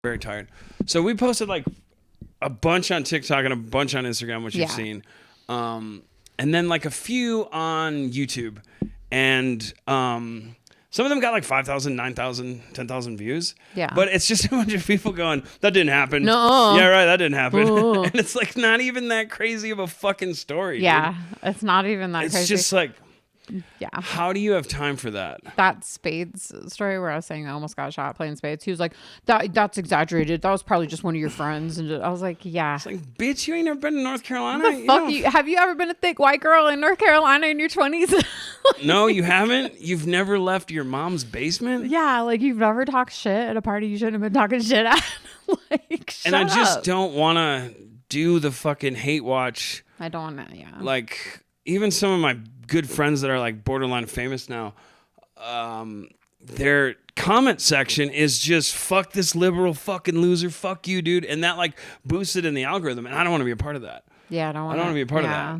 Very tired. So we posted like a bunch on TikTok and a bunch on Instagram, which you've seen. And then like a few on YouTube. And some of them got like 5,000, 9,000, 10,000 views. Yeah. But it's just a bunch of people going, that didn't happen. No. Yeah, right, that didn't happen. And it's like not even that crazy of a fucking story. Yeah. Dude. It's not even that crazy. It's just like, yeah. How do you have time for that? That Spades story where I was saying I almost got shot playing Spades. He was like, that's exaggerated. That was probably just one of your friends. And I was like, yeah. It's like, bitch, you ain't never been to North Carolina? What the fuck? Have you ever been a thick white girl in North Carolina in your 20s? Like, no, you haven't? You've never left your mom's basement? Yeah, like you've never talked shit at a party you shouldn't have been talking shit at. Like, and I just up. don't want to do the fucking hate watch. I don't want to, yeah. Like, even some of my good friends that are like borderline famous now, their comment section is just fuck this liberal fucking loser, fuck you, dude, and that like boosts it in the algorithm, and I don't want to be a part of that. Yeah, I don't want to be a part of that.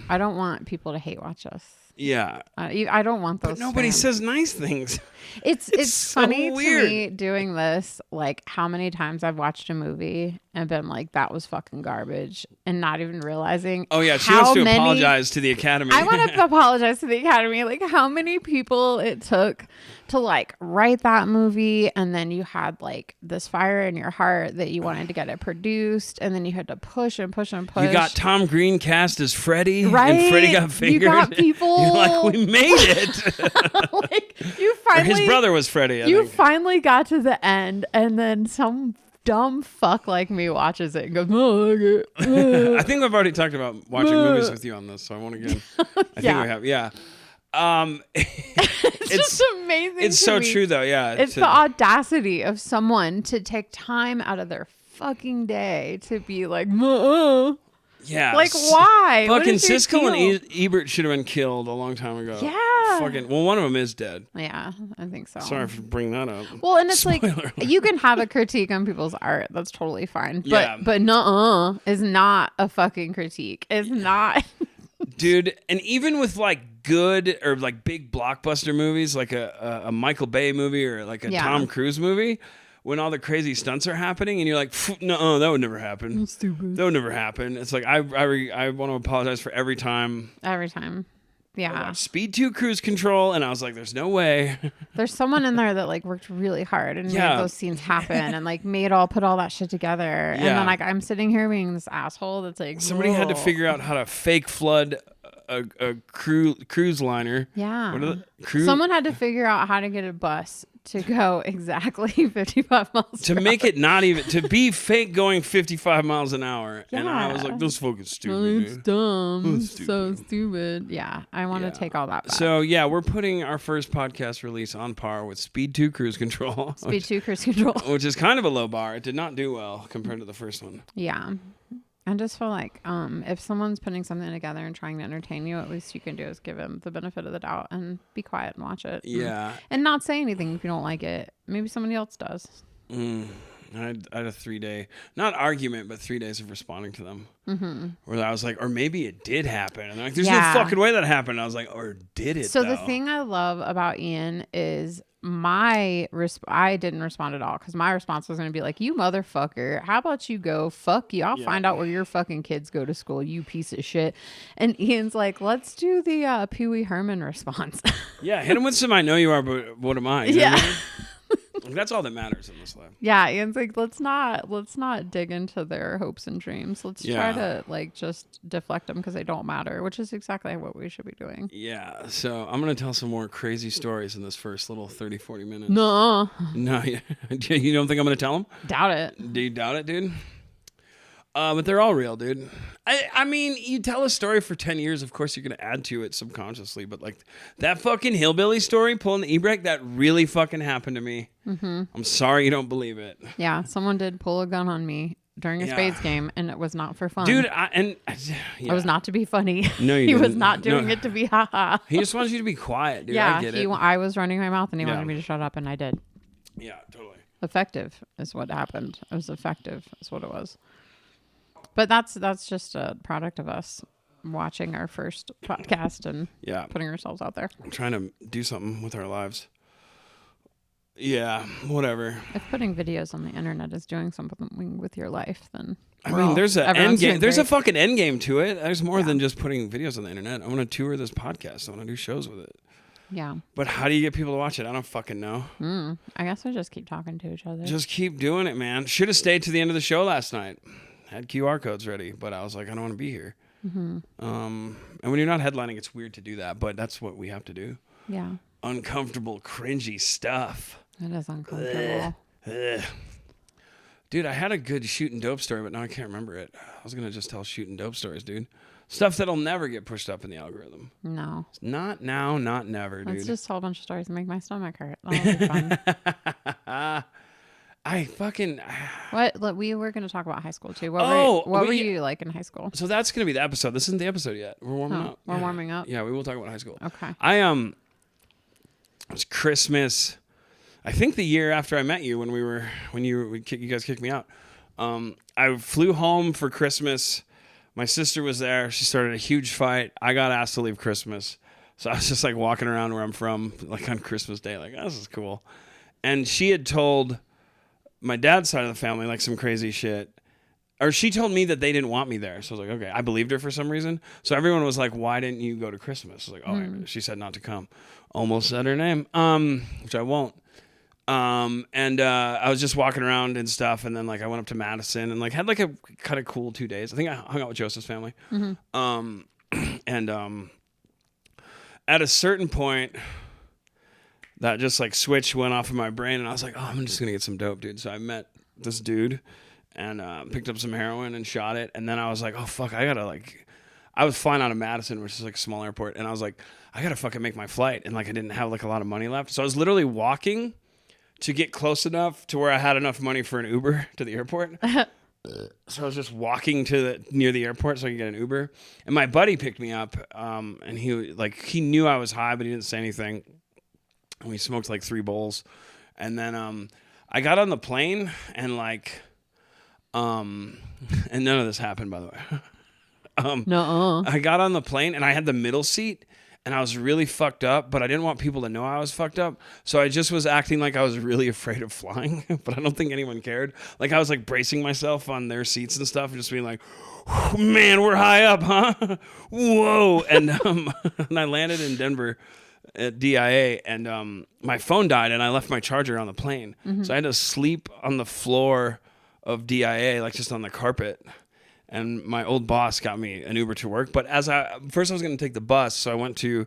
I don't want people to hate watch us. Yeah, I don't want those. But nobody spams. says nice things. It's so funny weird. to me doing this, like how many times I've watched a movie and been like, that was fucking garbage, and not even realizing. Oh yeah, she wants to apologize to the Academy. I want to apologize to the Academy. Like how many people it took to like write that movie, and then you had like this fire in your heart that you wanted to get it produced, and then you had to push and push and push. You got Tom Green cast as Freddy, right? And Freddy got fingered. You got people. You're like, we made it. Like you finally. Or his brother was Freddy. I think. Finally got to the end, and then some dumb fuck like me watches it and goes, oh, I think we've already talked about watching movies with you on this, so I won't again. I think we have. Yeah. It's just amazing. It's so true though. Yeah. It's the audacity of someone to take time out of their fucking day to be like, yeah. Like why? Fucking Siskel and Ebert should have been killed a long time ago. Yeah. Fucking. Well, one of them is dead. Yeah, I think so. Sorry for bringing that up. Well, and it's Spoiler like alert. you can have a critique on people's art. That's totally fine. Yeah. But nuh-uh is not a fucking critique. It's not. Dude, and even with like good or like big blockbuster movies, like a Michael Bay movie or like a Tom Cruise movie, when all the crazy stunts are happening and you're like, no, that would never happen. That's stupid. That would never happen. It's like, I want to apologize for every time. Every time. Yeah. Speed 2 cruise control. And I was like, there's no way. There's someone in there that like worked really hard and made those scenes happen and like put all that shit together. Yeah. And then like I'm sitting here being this asshole that's like, somebody had to figure out how to fake flood a cruise liner. Yeah. Someone had to figure out how to get a bus to go exactly 55 miles to make it not even to be fake going 55 miles an hour. Yeah. And I was like, this fucking stupid. It's dumb. It's so stupid. Yeah. I want to take all that back. So yeah, we're putting our first podcast release on par with Speed 2 Cruise Control. Speed 2 Cruise Control. Which is kind of a low bar. It did not do well compared to the first one. Yeah. I just feel like if someone's putting something together and trying to entertain you, at least you can do is give them the benefit of the doubt and be quiet and watch it. Yeah. And not say anything if you don't like it. Maybe somebody else does. I had a 3-day, not argument, but 3 days of responding to them. Mm-hmm. Where I was like, or maybe it did happen. And they're like, there's no fucking way that happened. And I was like, or did it So though? the thing I love about Ian is I didn't respond at all because my response was going to be like, you motherfucker, how about you go fuck you? I'll find out where your fucking kids go to school, you piece of shit. And Ian's like, let's do the Pee Wee Herman response. Yeah, hit him with some I know you are, but what am I? You know what I mean? That's all that matters in this life. Yeah, Ian's like, let's not dig into their hopes and dreams. Let's try to like just deflect them because they don't matter, which is exactly what we should be doing. Yeah, so I'm going to tell some more crazy stories in this first little 30-40 minutes. No, you don't think I'm going to tell them? Doubt it. Do you doubt it, dude? But they're all real, dude. I mean, you tell a story for 10 years, of course you're going to add to it subconsciously, but like that fucking hillbilly story, pulling the e-brake, that really fucking happened to me. Mm-hmm. I'm sorry you don't believe it. Yeah, someone did pull a gun on me during a Spades game, and it was not for fun. Dude, it was not to be funny. No, he didn't. was not doing it to be haha. He just wants you to be quiet, dude. Yeah, I get it. I was running my mouth, and he wanted me to shut up, and I did. Yeah, totally. Effective is what happened. It was effective is what it was. But that's just a product of us watching our first podcast and putting ourselves out there. I'm trying to do something with our lives. Yeah, whatever. If putting videos on the internet is doing something with your life, then I mean, there's an end everyone's game. doing There's a great. fucking end game to it. There's more than just putting videos on the internet. I want to tour this podcast. I want to do shows with it. Yeah. But how do you get people to watch it? I don't fucking know. I guess we just keep talking to each other. Just keep doing it, man. Should have stayed to the end of the show last night. Had QR codes ready, but I was like, I don't want to be here. And when you're not headlining, it's weird to do that, but that's what we have to do. Yeah. Uncomfortable, cringy stuff. It is uncomfortable. Ugh. Dude, I had a good shooting dope story, but now I can't remember it. I was going to just tell shooting dope stories, dude. Stuff that'll never get pushed up in the algorithm. No. Not now, not never, dude. Let's just tell a bunch of stories and make my stomach hurt. That'll be fun. I fucking... What? We were going to talk about high school, too. What were you like in high school? So that's going to be the episode. This isn't the episode yet. We're warming up. We're warming up? Yeah, we will talk about high school. Okay. It was Christmas... I think the year after I met you, you guys kicked me out. I flew home for Christmas. My sister was there. She started a huge fight. I got asked to leave Christmas. So I was just like walking around where I'm from, like on Christmas Day, like, oh, this is cool. And she had told my dad's side of the family like some crazy shit. Or she told me that they didn't want me there. So I was like, okay. I believed her for some reason. So everyone was like, why didn't you go to Christmas? I was like, oh, she said not to come. Almost said her name, which I won't. I was just walking around and stuff, and then like I went up to Madison and like had like a kind of cool 2 days. I think I hung out with Joseph's family. At a certain point, that just like switch went off in my brain, and I was like, oh, I'm just gonna get some dope, dude. So I met this dude and picked up some heroin and shot it, and then I was like, oh fuck, I was flying out of Madison, which is like a small airport, and I was like, I gotta fucking make my flight, and like I didn't have like a lot of money left, so I was literally walking to get close enough to where I had enough money for an Uber to the airport. So I was just walking near the airport so I could get an Uber. And my buddy picked me up, and he knew I was high, but he didn't say anything. And we smoked like 3 bowls. And then I got on the plane and and none of this happened, by the way. I got on the plane and I had the middle seat. And I was really fucked up, but I didn't want people to know I was fucked up. So I just was acting like I was really afraid of flying, but I don't think anyone cared. Like I was like bracing myself on their seats and stuff and just being like, man, we're high up, huh? Whoa. And, and I landed in Denver at DIA and my phone died and I left my charger on the plane. So I had to sleep on the floor of DIA, like just on the carpet. And my old boss got me an Uber to work. But first I was going to take the bus. So I went to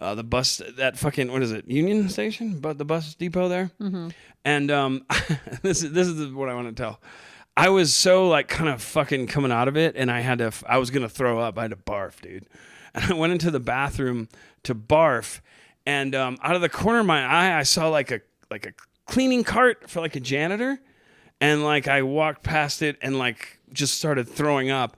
the bus, that fucking, what is it, Union Station? But the bus depot there. And this is what I want to tell. I was so like kind of fucking coming out of it. And I was going to throw up. I had to barf, dude. And I went into the bathroom to barf. And out of the corner of my eye, I saw like a cleaning cart for like a janitor. And like I walked past it and like just started throwing up.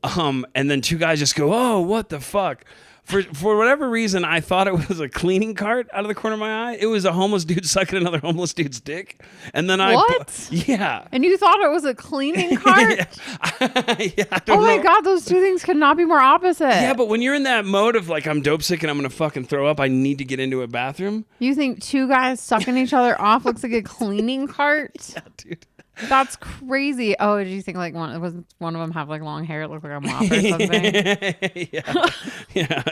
And then 2 guys just go, oh, what the fuck? For whatever reason, I thought it was a cleaning cart out of the corner of my eye. It was a homeless dude sucking another homeless dude's dick. And then yeah. And you thought it was a cleaning cart? Yeah, I don't oh my know. God, those 2 things could not be more opposite. Yeah, but when you're in that mode of like, I'm dope sick and I'm going to fucking throw up, I need to get into a bathroom. You think 2 guys sucking each other off looks like a cleaning cart? Yeah, dude. That's crazy. Oh, did you think like one of them have like long hair? It looked like a mop or something.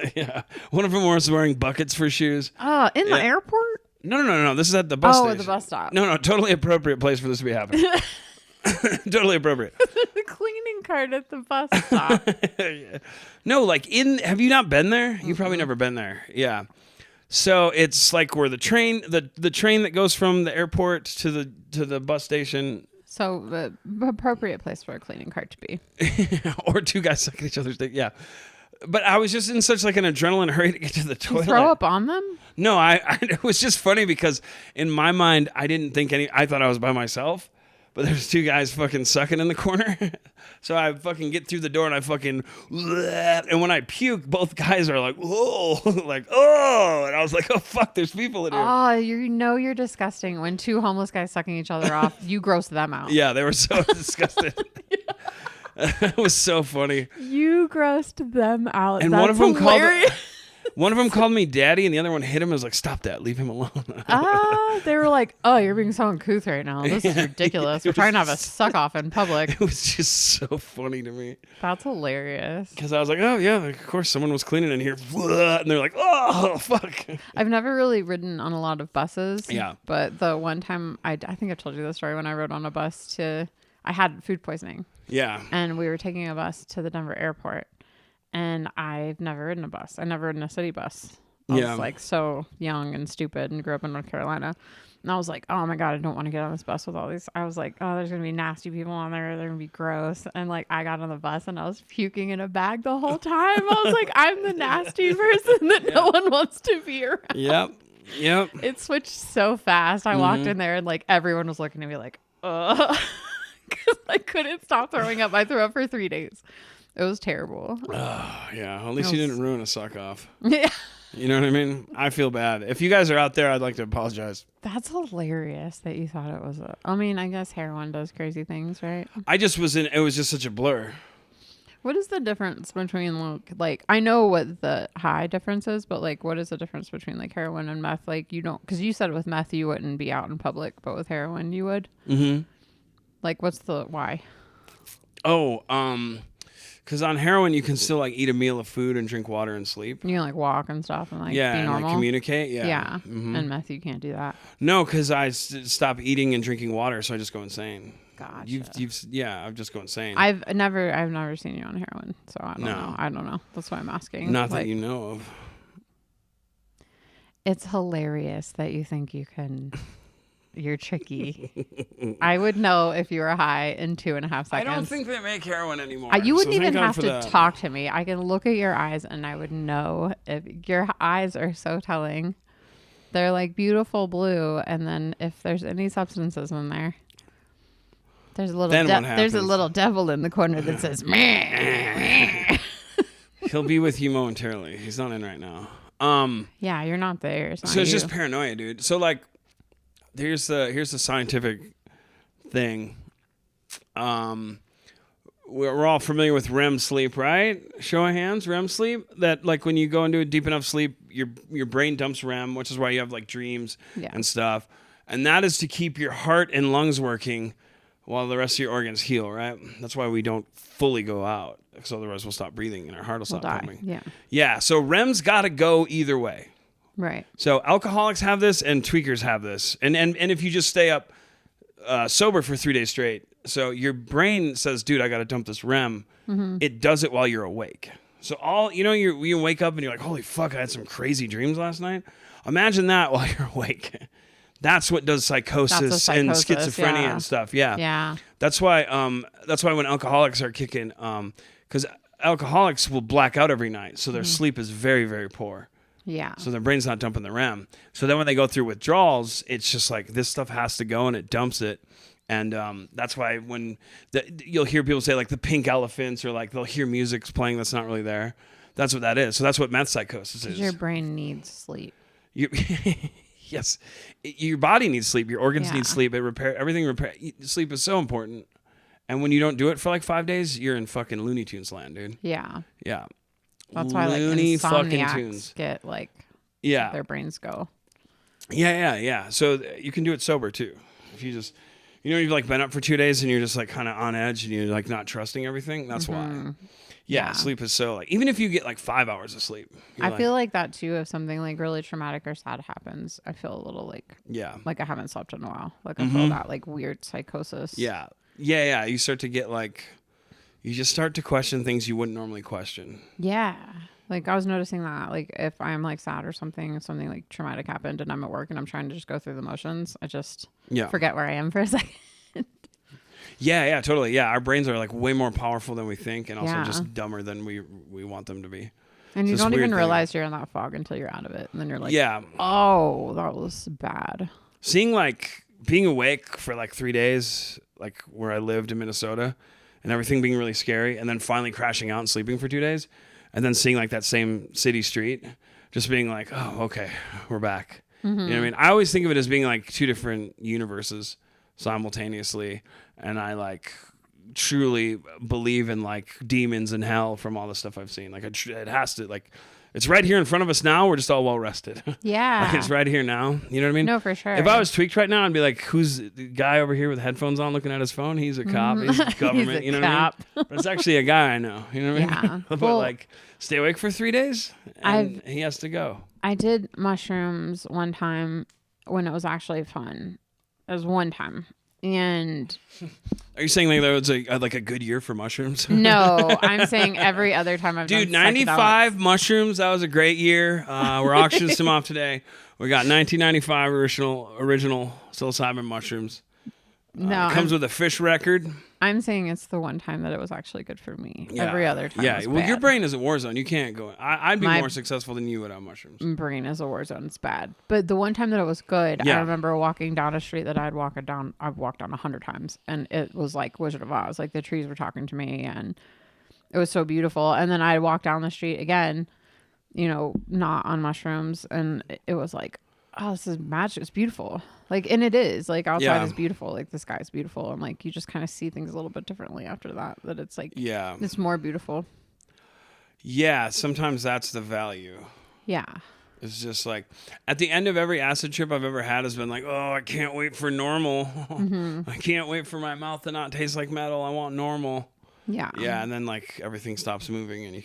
yeah. One of them was wearing buckets for shoes. In the airport? No. This is at the bus station. Oh, at the bus stop. No. Totally appropriate place for this to be happening. Totally appropriate. The cleaning cart at the bus stop. Yeah. No, have you not been there? You've probably never been there. Yeah. So it's like where the train that goes from the airport to the bus station. So the appropriate place for a cleaning cart to be. Or 2 guys sucking each other's dick. Yeah. But I was just in such like an adrenaline hurry to get to the toilet. You throw up on them? No, it was just funny because in my mind, I didn't think I thought I was by myself, but there's 2 guys fucking sucking in the corner. So I fucking get through the door and I fucking, and when I puke, both guys are like, whoa, like, oh, and I was like, oh fuck, there's people in here. Oh, you're disgusting. When 2 homeless guys sucking each other off, you gross them out. Yeah, they were so disgusted. It was so funny. You grossed them out. And That's one of them hilarious. One of them called me daddy, and the other one hit him and was like, "Stop that! Leave him alone." They were like, "Oh, you're being so uncouth right now. This is ridiculous. We're trying to have a suck off in public." It was just so funny to me That's hilarious. because I was like, "Oh yeah, of course someone was cleaning in here," and they're like, "Oh fuck." I've never really ridden on a lot of buses. Yeah. But the one time I think I've told you the story when I rode on a bus I had food poisoning. Yeah. And we were taking a bus to the Denver airport. And I've never ridden a bus. I never ridden a city bus. I was like so young and stupid and grew up in North Carolina. And I was like, oh my God, I don't want to get on this bus with all these. I was like, oh, there's going to be nasty people on there. They're going to be gross. And like, I got on the bus and I was puking in a bag the whole time. I was like, I'm the nasty person that no one wants to be around. Yep. It switched so fast. I walked in there and like everyone was looking at me like, ugh. Because I couldn't stop throwing up. I threw up for 3 days. It was terrible. Yeah. At least you didn't ruin a suck off. Yeah. You know what I mean? I feel bad. If you guys are out there, I'd like to apologize. That's hilarious that you thought it was I mean, I guess heroin does crazy things, right? It was just such a blur. What is the difference between like I know what the high difference is, but like what is the difference between like heroin and meth? Like you don't, because you said with meth you wouldn't be out in public, but with heroin you would. Mm-hmm. Like what's the why? Oh, because on heroin you can still like eat a meal of food and drink water and sleep. You can like walk and stuff and like Yeah, be and normal. like communicate. Yeah. Yeah. Mm-hmm. And meth you can't do that. No, because I stop eating and drinking water, so I just go insane. Gotcha. I just go insane. I've never seen you on heroin, so I don't No. know. I don't know. That's why I'm asking. Not like, that you know of. It's hilarious that you think you can. You're tricky. I would know if you were high in 2.5 seconds. I don't think they make heroin anymore. You wouldn't so even thank God have for to that. talk to me. I can look at your eyes and I would know if your eyes are so telling. They're like beautiful blue, and then if there's any substances in there, there's a little there's a little devil in the corner that says meh. He'll be with you momentarily. He's not in right now. Yeah, you're not there. It's So it's just paranoia, dude. So like, here's the scientific thing. We're all familiar with REM sleep, right? Show of hands, REM sleep. That like when you go into a deep enough sleep, your brain dumps REM, which is why you have like dreams and stuff. And that is to keep your heart and lungs working while the rest of your organs heal, right? That's why we don't fully go out, because otherwise we'll stop breathing and our heart will stop pumping. Yeah. Yeah. So REM's got to go either way. Right. So alcoholics have this and tweakers have this. And if you just stay up sober for 3 days straight, so your brain says, dude, I got to dump this REM. Mm-hmm. It does it while you're awake. So you wake up and you're like, holy fuck, I had some crazy dreams last night. Imagine that while you're awake. That's what does psychosis and schizophrenia and stuff. Yeah. Yeah. That's why when alcoholics are kicking, because alcoholics will black out every night. So their sleep is very, very poor. Yeah. So their brain's not dumping the REM. So then when they go through withdrawals, it's just like this stuff has to go and it dumps it. And that's why you'll hear people say like the pink elephants, or like they'll hear music playing that's not really there. That's what that is. So that's what meth psychosis is. Your brain needs sleep. Yes. Your body needs sleep. Your organs need sleep. Everything. Sleep is so important. And when you don't do it for like 5 days, you're in fucking Looney Tunes land, dude. Yeah. Yeah. That's why like Looney fucking insomniacs tunes. get like their brains go. Yeah. So you can do it sober too. If you just, you've like been up for 2 days and you're just like kind of on edge and you're like not trusting everything. That's why. Yeah, sleep is so like, even if you get like 5 hours of sleep. I feel like that too. If something like really traumatic or sad happens, I feel a little like I haven't slept in a while. Like I feel that like weird psychosis. Yeah. You start to get like, you just start to question things you wouldn't normally question. Yeah. Like I was noticing that like if I'm like sad or something, if something like traumatic happened and I'm at work and I'm trying to just go through the motions, I just forget where I am for a second. Yeah, totally. Yeah, our brains are like way more powerful than we think, and also just dumber than we want them to be. And you don't even realize you're in that fog until you're out of it, and then you're like, oh, that was bad. Seeing like being awake for like 3 days, like where I lived in Minnesota, and everything being really scary, and then finally crashing out and sleeping for 2 days, and then seeing like that same city street, just being like, oh, okay, we're back. Mm-hmm. You know what I mean? I always think of it as being like two different universes simultaneously, and I like truly believe in like demons and hell from all the stuff I've seen. Like it has to, like, It's right here in front of us now. We're just all well rested. Yeah. Like it's right here now. You know what I mean? No, for sure. If I was tweaked right now, I'd be like, who's the guy over here with headphones on looking at his phone? He's a cop. He's government. He's a you know cop. what I mean? But it's actually a guy I know. You know what I mean? Yeah. But Well, like, stay awake for 3 days and he has to go. I did mushrooms one time when it was actually fun. It was one time. And are you saying like that was like a good year for mushrooms? no, I'm saying every other time I've done 95 mushrooms. That was a great year. We're auctioning some off today. We got 1995 original psilocybin mushrooms. No, it comes with a fish record. I'm saying it's the one time that it was actually good for me. Every other time. Yeah. Was Well, bad. your brain is a war zone. You can't go. I'd be My more successful than you without mushrooms. brain is a war zone. It's bad. But the one time that it was good, I remember walking down a street that I've walked down 100 times, and it was like Wizard of Oz. Like the trees were talking to me, and it was so beautiful. And then I walked down the street again, not on mushrooms, and it was like, oh, this is magic. It's beautiful. Like, and it is. Like, outside is beautiful. Like, the sky is beautiful. And, like, you just kind of see things a little bit differently after that. That it's, like, it's more beautiful. Yeah, sometimes that's the value. Yeah. It's just like, at the end of every acid trip I've ever had has been like, oh, I can't wait for normal. Mm-hmm. I can't wait for my mouth to not taste like metal. I want normal. Yeah. Yeah, and then like everything stops moving, and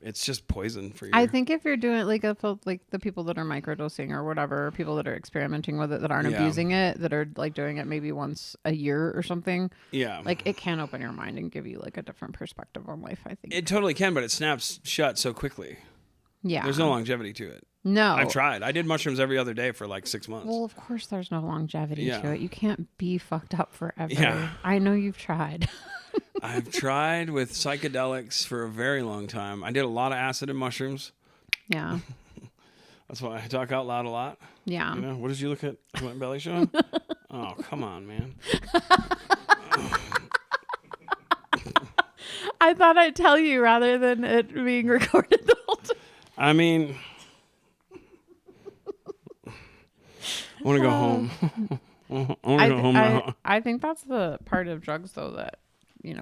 it's just poison for you. I think if you're doing like the people that are microdosing or whatever, people that are experimenting with it that aren't abusing it, that are like doing it maybe once a year or something. Yeah. Like it can open your mind and give you like a different perspective on life, I think. It totally can, but it snaps shut so quickly. Yeah. There's no longevity to it. No. I've tried. I did mushrooms every other day for like 6 months. Well, of course there's no longevity to it. You can't be fucked up forever. Yeah. I know you've tried. I've tried with psychedelics for a very long time. I did a lot of acid and mushrooms. Yeah. That's why I talk out loud a lot. Yeah. You know, what did you look at? My belly showing? Oh, come on, man. I thought I'd tell you rather than it being recorded the whole time. I mean, I want to go home. I want to go home now. I think that's the part of drugs, though, that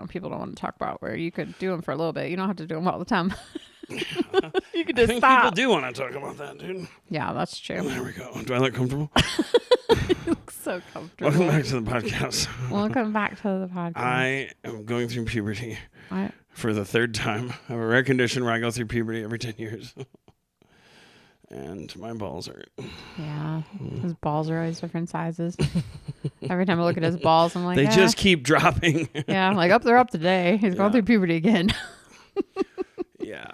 people don't want to talk about, where you could do them for a little bit. You don't have to do them all the time. You could just stop. People do want to talk about that, dude. Yeah, that's true. There we go. Do I look comfortable? You look so comfortable. Welcome back to the podcast. Welcome back to the podcast. I am going through puberty for the third time. I have a rare condition where I go through puberty every 10 years. And my balls hurt. Yeah, his balls are always different sizes. Every time I look at his balls, I'm like, they just keep dropping. Yeah, I'm like, they're up today. He's going through puberty again. Yeah.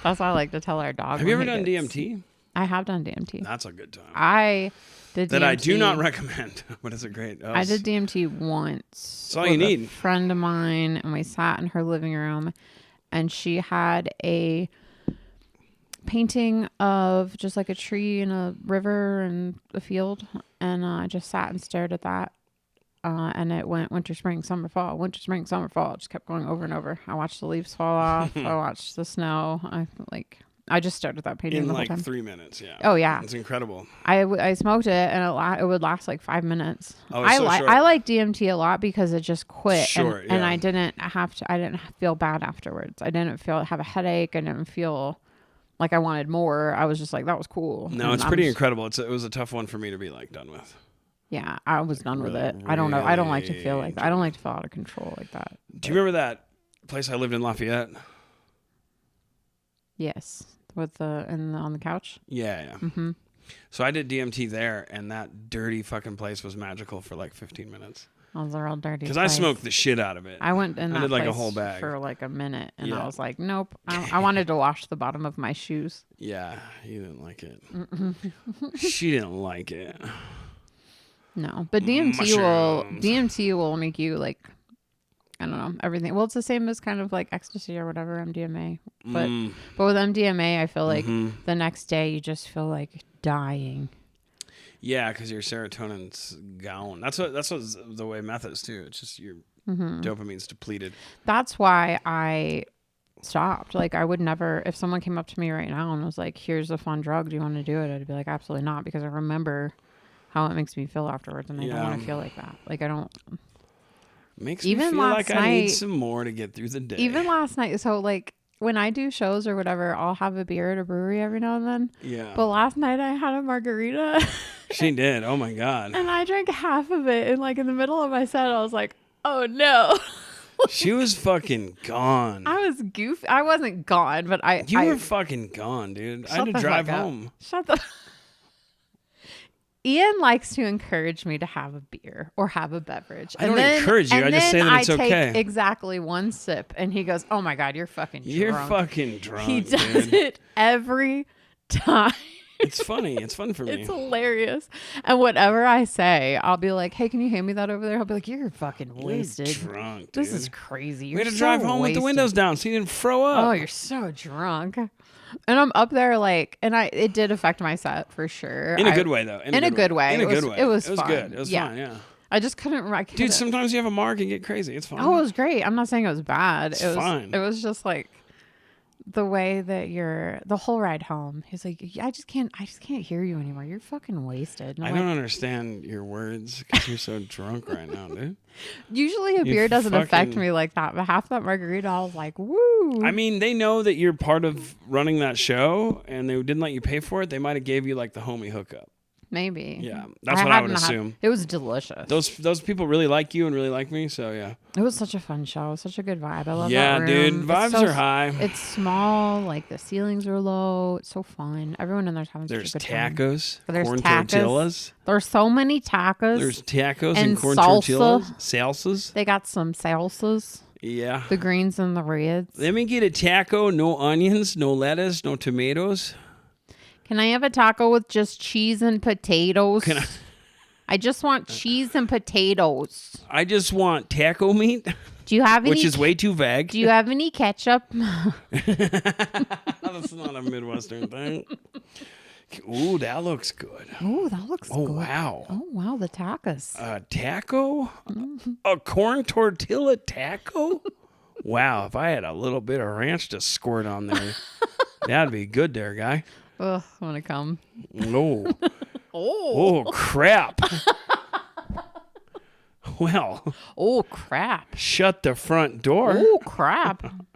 That's what I like to tell our dog. Have you ever done DMT? I have done DMT. That's a good time. I did that DMT. I do not recommend, but it's a great. I did DMT once. That's all you need. A friend of mine, and we sat in her living room, and she had a painting of just like a tree and a river and a field, and I just sat and stared at that, and it went winter, spring, summer, fall, winter, spring, summer, fall. It just kept going over and over. I watched the leaves fall off. I watched the snow. I just stared at that painting in the like whole time. 3 minutes. Yeah. Oh yeah, it's incredible. I smoked it, and it would last like 5 minutes. Oh, I short. like DMT a lot because it just quit, Sure, and I didn't feel bad afterwards. I didn't have a headache. I didn't feel like I wanted more. I was just like, that was cool. No, it's pretty incredible. It was a tough one for me to be like done with. Yeah, I was done with it. I don't know. I don't like to feel like that. I don't like to feel out of control like that. Do you remember that place I lived in, Lafayette? Yes, with on the couch. Yeah. Mm-hmm. So I did DMT there, and that dirty fucking place was magical for like 15 minutes. Those are all dirty. Because I smoked the shit out of it. I went in that did like place a whole bag for like a minute, and I was like, nope. I wanted to wash the bottom of my shoes. Yeah, you didn't like it. She didn't like it. No, but DMT will make you like, I don't know, everything. Well, it's the same as kind of like ecstasy or whatever, MDMA. But with MDMA, I feel like the next day you just feel like dying. Yeah, because your serotonin's gone. That's what the way meth is too. It's just your dopamine's depleted. That's why I stopped. Like I would never, if someone came up to me right now and was like, "Here's a fun drug. Do you want to do it?" I'd be like, "Absolutely not," because I remember how it makes me feel afterwards, and I don't want to feel like that. Like I don't. Makes me feel like I need some more to get through the day. Even last night, so like when I do shows or whatever, I'll have a beer at a brewery every now and then. Yeah. But last night I had a margarita. She did. Oh my God. And I drank half of it. And like in the middle of my set, I was like, oh no. She was fucking gone. I was goofy. I wasn't gone, but You were fucking gone, dude. I had to drive home. Shut the. Ian likes to encourage me to have a beer or have a beverage. I don't encourage you. I just say that it's okay. Take exactly one sip, and he goes, "Oh my God, you're fucking drunk." You're fucking drunk. He does it every time. It's funny. It's fun for me. It's hilarious. And whatever I say, I'll be like, "Hey, can you hand me that over there?" He'll be like, "You're fucking wasted. You're drunk, dude. This is crazy. You're we had to so drive home with the wasted." windows down so you didn't throw up. Oh, you're so drunk. And I'm up there like, and it did affect my set for sure. In a good way, though. In a good way. In a good way. It was fun. Good. It was fun, yeah. I just couldn't. Dude, sometimes you have a mark and get crazy. It's fine. Oh, it was great. I'm not saying it was bad. It's fine. It was just like the way that the whole ride home. He's like, I just can't hear you anymore. You're fucking wasted. I don't understand your words because you're so drunk right now, dude. Usually a beer doesn't affect me like that, but half that margarita, I was like, woo. I mean, they know that you're part of running that show and they didn't let you pay for it. They might have gave you like the homie hookup. Maybe. Yeah, that's what I would assume. It was delicious. Those people really like you and really like me, so yeah. It was such a fun show. Such a good vibe. I love that room. Yeah, dude. Vibes are high. It's small. Like the ceilings are low. It's so fun. Everyone in there's having such a good time. There's corn tacos. tortillas. There's so many tacos. There's tacos and corn salsa. tortillas. Salsas. They got some salsas. Yeah. The greens and the reds. Let me get a taco. No onions, no lettuce, no tomatoes. Can I have a taco with just cheese and potatoes? I just want cheese and potatoes. I just want taco meat. Do you have any? Which is way too vague. Do you have any ketchup? That's not a Midwestern thing. Ooh, that looks good. Oh, that looks good. Oh, wow. Oh, wow, the tacos. A taco? Mm-hmm. A corn tortilla taco? Wow, if I had a little bit of ranch to squirt on there, that'd be good there, guy. Ugh, I want to come. Oh. Oh. Oh, crap. Well. Oh, crap. Shut the front door. Oh, crap. I'm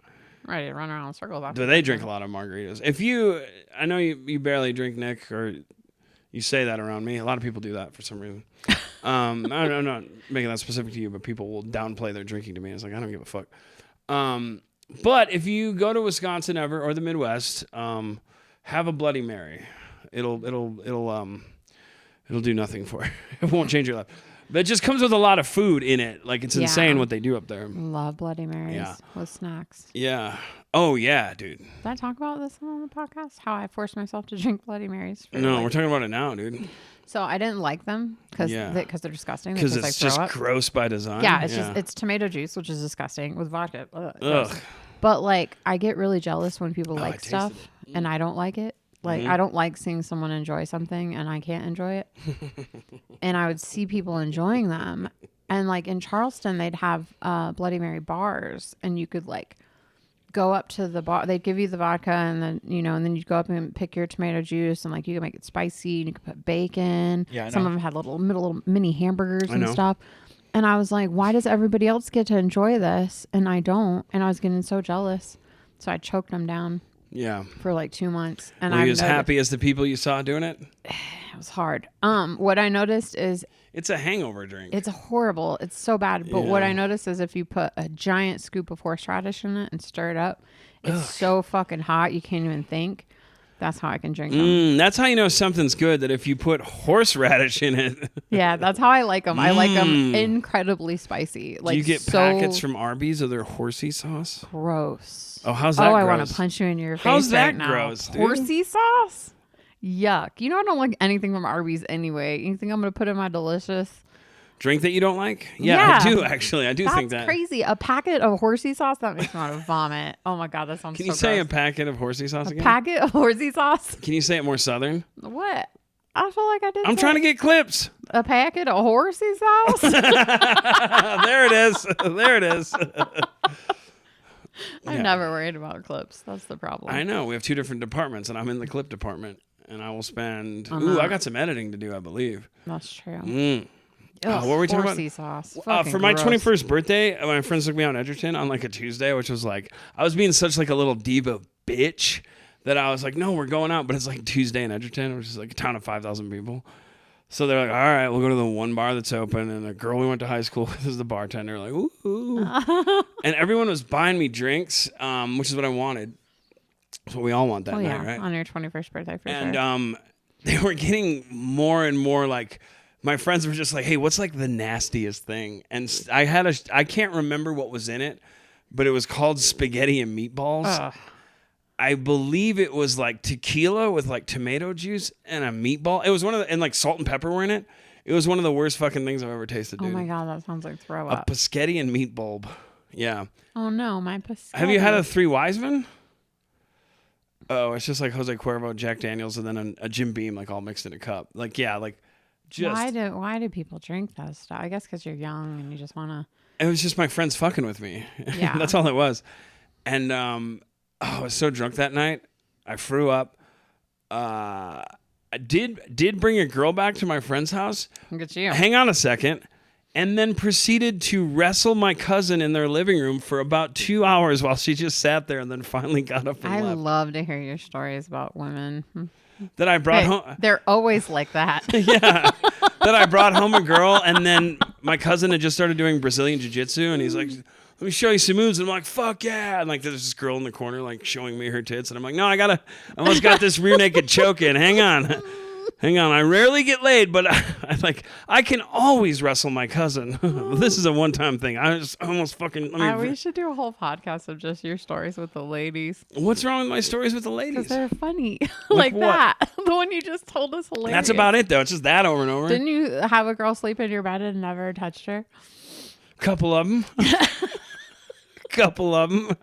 ready to run around in circles. Do they drink a lot of margaritas? I know you barely drink, Nick, or you say that around me. A lot of people do that for some reason. I'm not making that specific to you, but people will downplay their drinking to me. It's like, I don't give a fuck. But if you go to Wisconsin ever or the Midwest, have a Bloody Mary. It'll do nothing for you. It won't change your life. But it just comes with a lot of food in it. Like, it's insane what they do up there. Love Bloody Marys with snacks. Yeah. Oh, yeah, dude. Did I talk about this on the podcast? How I forced myself to drink Bloody Marys? No, we're talking about it now, dude. So I didn't like them because they're disgusting. Because it's just gross by design. Yeah, it's tomato juice, which is disgusting, with vodka. Ugh. But, like, I get really jealous when people like stuff, and I don't like it. Like, I don't like seeing someone enjoy something and I can't enjoy it. And I would see people enjoying them. And, like, in Charleston, they'd have Bloody Mary bars. And you could, like, go up to the bar. They'd give you the vodka and then, and then you'd go up and pick your tomato juice. And, like, you could make it spicy and you could put bacon. Yeah, some of them had little mini hamburgers and stuff. And I was like, why does everybody else get to enjoy this? And I don't. And I was getting so jealous. So I choked them down. Yeah. For like 2 months. And were you as happy as the people you saw doing it? It was hard. What I noticed is it's a hangover drink. It's horrible. It's so bad. But what I noticed is if you put a giant scoop of horseradish in it and stir it up, it's so fucking hot you can't even think. That's how I can drink them. That's how you know something's good, that if you put horseradish in it. Yeah, that's how I like them. I like them incredibly spicy. Like, do you get packets from Arby's of their horsey sauce? Gross. Oh, how's that gross? I want to punch you in your face how's that right now. Gross, dude? Horsey sauce? Yuck. You know I don't like anything from Arby's anyway. You think I'm going to put in my delicious drink that you don't like? Yeah, I do actually. I do think that. That's crazy. A packet of horsey sauce? That makes me want to vomit. Oh my God, that sounds so Can you say gross. a packet of horsey sauce again? A packet of horsey sauce? Can you say it more southern? What? I feel like I did. I'm trying to get clips. A packet of horsey sauce? There it is. There it is. I'm never worried about clips. That's the problem. I know. We have two different departments, and I'm in the clip department. And I will spend... Ooh, I got some editing to do, I believe. That's true. Ugh, what were we talking about? horsey sauce. For my Fucking gross. 21st birthday, my friends took me out in Edgerton on like a Tuesday, which was like, I was being such like a little diva bitch that I was like, no, we're going out. But it's like Tuesday in Edgerton, which is like a town of 5,000 people. So they're like, all right, we'll go to the one bar that's open. And a girl we went to high school with is the bartender. Like, ooh. And everyone was buying me drinks, which is what I wanted. That's what we all want that night, right? On your 21st birthday, for sure. And they were getting more and more like, my friends were just like, hey, what's like the nastiest thing? And I can't remember what was in it, but it was called spaghetti and meatballs. Ugh. I believe it was like tequila with like tomato juice and a meatball. It was and like salt and pepper were in it. It was one of the worst fucking things I've ever tasted, dude. Oh my God, that sounds like throw A up. pescetti and meat bulb. Yeah. Oh no, my pescetti. Have you had a Three Wiseman? Oh, it's just like Jose Cuervo, Jack Daniels, and then a Jim Beam, like all mixed in a cup. Like, yeah, like just. Why do people drink that stuff? I guess because you're young and you just want to. It was just my friends fucking with me. Yeah. That's all it was. And I was so drunk that night. I threw up. I did bring a girl back to my friend's house. Look at you. Hang on a second. And then proceeded to wrestle my cousin in their living room for about 2 hours while she just sat there and then finally got up and I left. love to hear your stories about women. That I brought home. They're always like that. Yeah. That I brought home a girl, and then my cousin had just started doing Brazilian jiu-jitsu, and he's like, let me show you some moves. And I'm like, fuck yeah. And like, there's this girl in the corner, like showing me her tits. And I'm like, no, I almost got this rear naked choke in. Hang on. I rarely get laid, but I can always wrestle my cousin. This is a one-time thing. I just almost fucking. We should do a whole podcast of just your stories with the ladies. What's wrong with my stories with the ladies? Because they're funny. Like that. The one you just told us hilarious. That's about it, though. It's just that over and over. Didn't you have a girl sleep in your bed and never touched her? Couple of them. Couple of them.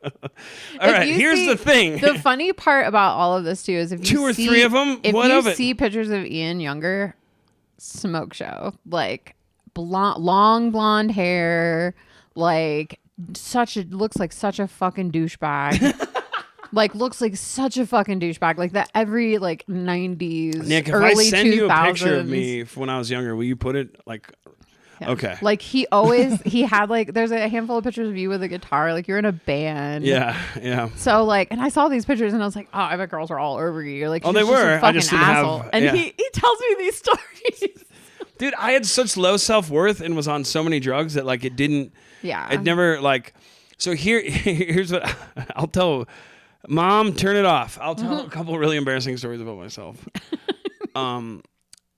All right, here's the thing. The funny part about all of this too is if you two or three of them. If what you of it? see pictures of Ian younger, smoke show, like long blonde hair, like looks like such a fucking douchebag. Like looks like such a fucking douchebag. Like that every like 90s, Nick, if early I send 2000s. you a picture of me when I was younger, will you put it like? Yeah. Okay. Like he had like, there's a handful of pictures of you with a guitar. Like you're in a band. Yeah. So like, and I saw these pictures and I was like, oh, I bet girls are all over you. You're like, oh, they she's just were. a fucking I just didn't asshole. have. And yeah. he tells me these stories. Dude, I had such low self-worth and was on so many drugs that like it didn't. Yeah. It never like. So here's what I'll tell. Mom, turn it off. I'll tell a couple of really embarrassing stories about myself.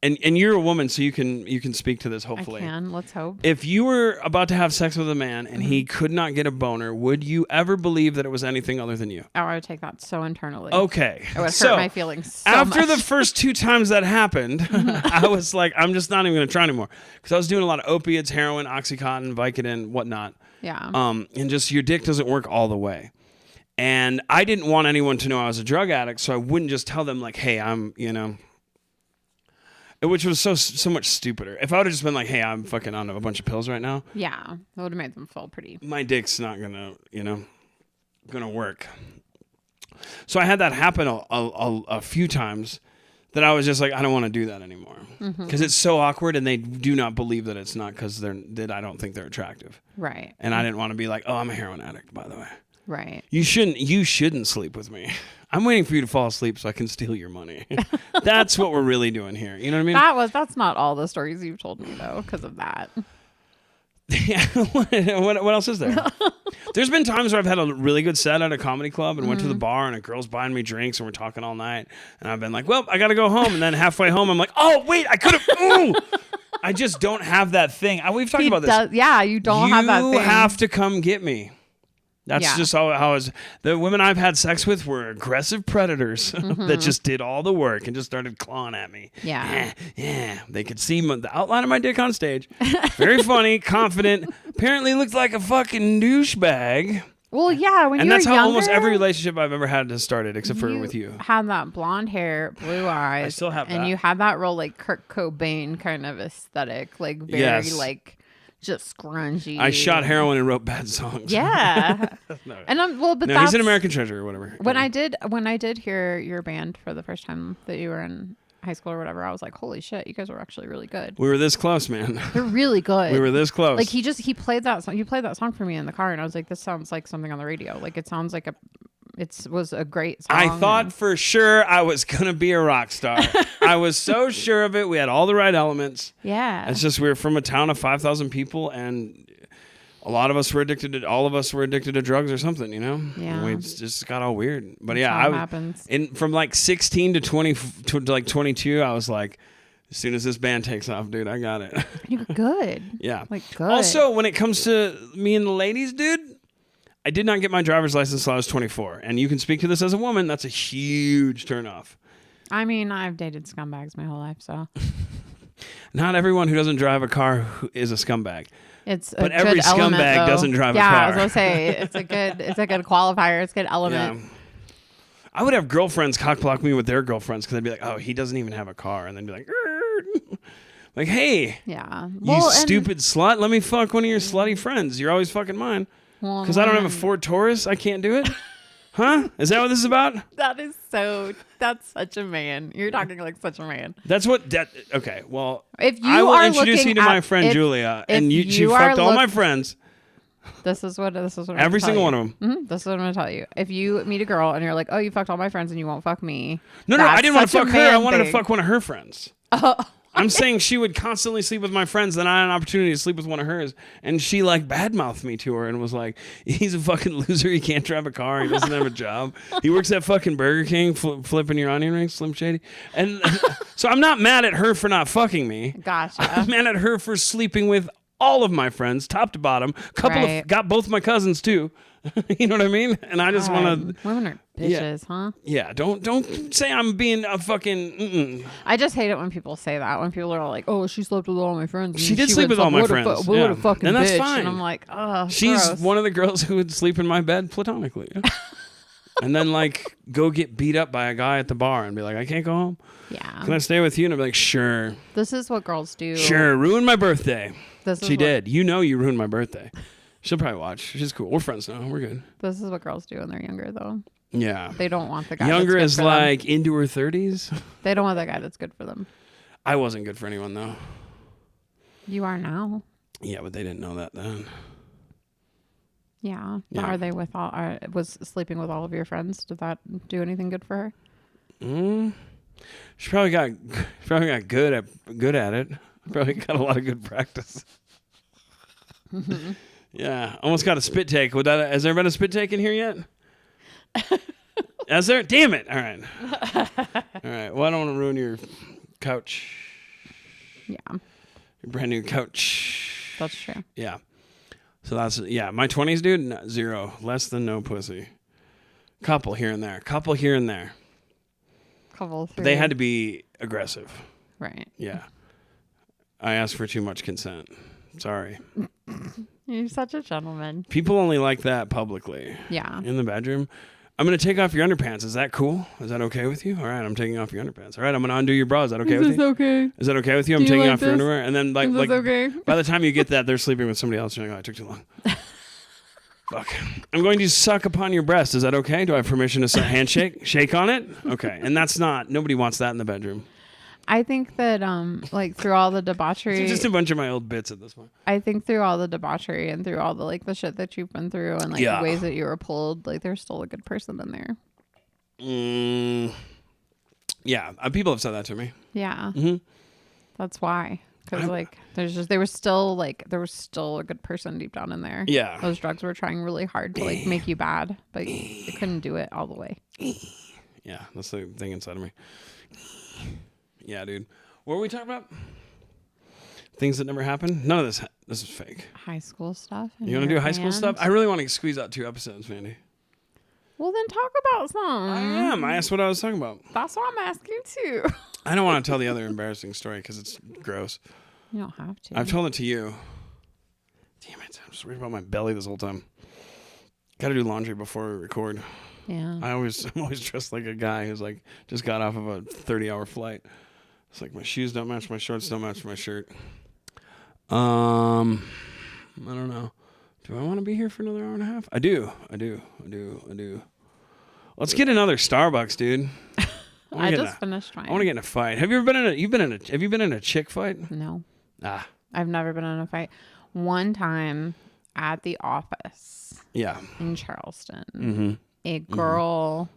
And you're a woman, so you can speak to this, hopefully. I can. Let's hope. If you were about to have sex with a man and he could not get a boner, would you ever believe that it was anything other than you? Oh, I would take that so internally. Okay. It would hurt my feelings so after much. the first 2 times that happened, I was like, I'm just not even going to try anymore. Because I was doing a lot of opiates, heroin, Oxycontin, Vicodin, whatnot. Yeah. And just your dick doesn't work all the way. And I didn't want anyone to know I was a drug addict, so I wouldn't just tell them like, hey, I'm, which was so much stupider. If I would have just been like, hey, I'm fucking on a bunch of pills right now. Yeah. That would have made them feel pretty. My dick's not gonna work. So I had that happen a few times that I was just like, I don't want to do that anymore. Because it's so awkward and they do not believe that it's not because I don't think they're attractive. Right. And I didn't want to be like, oh, I'm a heroin addict, by the way. Right. You shouldn't sleep with me. I'm waiting for you to fall asleep so I can steal your money. That's what we're really doing here. You know what I mean? That's not all the stories you've told me though, because of that. Yeah. What else is there? There's been times where I've had a really good set at a comedy club and went to the bar and a girl's buying me drinks and we're talking all night. And I've been like, well, I got to go home. And then halfway home, I'm like, oh, wait, I could have. I just don't have that thing. We've talked about this. Yeah, you don't have that thing. You have to come get me. That's just how the women I've had sex with were aggressive predators that just did all the work and just started clawing at me. Yeah. Yeah. They could see the outline of my dick on stage. Very funny, confident, apparently looked like a fucking douchebag. Well, yeah, when you were And that's how younger, almost every relationship I've ever had has started, except for with you. Had that blonde hair, blue eyes. I still have that. And you had that real like Kurt Cobain kind of aesthetic, like very like just grungy. I shot heroin and wrote bad songs. Yeah. No. And but he's an American treasure or whatever. When I did hear your band for the first time that you were in high school or whatever, I was like, holy shit, you guys were actually really good. We were this close, man. They're really good. We were this close. Like he played that song for me in the car, and I was like, this sounds like something on the radio. Like it sounds like it was a great song. I thought for sure I was gonna be a rock star. I was so sure of it. We had all the right elements. Yeah. It's just we were from a town of 5,000 people, and all of us were addicted to drugs or something, you know? Yeah. We just got all weird. But That's how it happens. From like 16 to 20 to like 22, I was like, as soon as this band takes off, dude, I got it. You're good. Yeah. Like good. Also, when it comes to me and the ladies, dude, I did not get my driver's license until I was 24. And you can speak to this as a woman. That's a huge turnoff. I mean, I've dated scumbags my whole life, so. Not everyone who doesn't drive a car is a scumbag. But every scumbag doesn't drive a car. Yeah, I was gonna say it's a good qualifier. It's a good element. Yeah. I would have girlfriends cockblock me with their girlfriends because I'd be like, oh, he doesn't even have a car, and then be like, like, hey, yeah, you stupid slut, let me fuck one of your slutty friends. You're always fucking mine because I don't have a Ford Taurus. I can't do it. Huh? Is that what this is about? That's such a man. You're talking like such a man. That's what okay, well, if you I will are introduce you to my friend Julia, and she fucked all my friends. This is what every single one of them. Mm-hmm. This is what I'm gonna tell you. If you meet a girl and you're like, oh, you fucked all my friends and you won't fuck me. No, I didn't want to fuck her. I wanted to fuck one of her friends. Oh. I'm saying she would constantly sleep with my friends, then I had an opportunity to sleep with one of hers, and she like badmouthed me to her and was like, he's a fucking loser, he can't drive a car, he doesn't have a job, he works at fucking Burger King flipping your onion rings, Slim Shady. And so I'm not mad at her for not fucking me. Gotcha. I'm mad at her for sleeping with all of my friends, top to bottom. Got both my cousins too. You know what I mean? And I just want to. Women are bitches, huh? Yeah. Don't say I'm being a fucking. I just hate it when people say that. When people are like, "Oh, she slept with all my friends." And she did sleep with all my friends. What a fucking and that's bitch. fine. And I'm like, oh, she's gross. one of the girls who would sleep in my bed platonically, and then like go get beat up by a guy at the bar and be like, "I can't go home. Yeah. Can I stay with you?" And I'd be like, "Sure." This is what girls do. Sure, ruin my birthday. She did. You ruined my birthday. She'll probably watch. She's cool. We're friends now. We're good. This is what girls do when they're younger, though. Yeah. They don't want the guy younger that's is good for like them. into her 30s. They don't want the guy that's good for them. I wasn't good for anyone, though. You are now. Yeah, but they didn't know that then. Yeah. Are they was sleeping with all of your friends? Did that do anything good for her? She probably got good at it. Probably got a lot of good practice. Yeah, almost got a spit take. Has there been a spit take in here yet? Has there? Damn it! All right. Well, I don't want to ruin your couch. Yeah. Your brand new couch. That's true. Yeah. So my 20s, dude, zero, less than no pussy. Couple here and there. But they had to be aggressive. Right. Yeah. I asked for too much consent. Sorry. You're such a gentleman. People only like that publicly. Yeah. In the bedroom. I'm going to take off your underpants. Is that cool? Is that okay with you? All right, I'm taking off your underpants. All right, I'm going to undo your bra. Is that okay with you? Is this okay? Is that okay with you? I'm taking off your underwear. And then Is this okay? by the time you get that, they're sleeping with somebody else. You're like, oh, it took too long. Fuck. I'm going to suck upon your breast. Is that okay? Do I have permission to handshake? Shake on it? Okay. And nobody wants that in the bedroom. I think that like through all the debauchery, It's just a bunch of my old bits at this point. I think through all the debauchery and through all the like the shit that you've been through and like the ways that you were pulled, like there's still a good person in there. Yeah, people have said that to me. Yeah, that's why. Because like there was still a good person deep down in there. Yeah, those drugs were trying really hard to like make you bad, but you couldn't do it all the way. Yeah, that's the thing inside of me. Yeah, dude. What were we talking about? Things that never happened? None of this. This is fake. High school stuff. You want to do high school stuff? I really want to squeeze out 2 episodes, Mandy. Well, then talk about something. I am. I asked what I was talking about. That's what I'm asking too. I don't want to tell the other embarrassing story because it's gross. You don't have to. I've told it to you. Damn it. I'm just worried about my belly this whole time. Got to do laundry before we record. Yeah. I'm always dressed like a guy who's like just got off of a 30-hour flight. It's like my shoes don't match my shorts, don't match my shirt. I don't know. Do I want to be here for another hour and a half? I do. Let's get another Starbucks, dude. I just finished mine. I want to get in a fight. Have you ever been in a? Have you been in a chick fight? No. Ah. I've never been in a fight. One time at the office. Yeah. In Charleston, Mm-hmm. a girl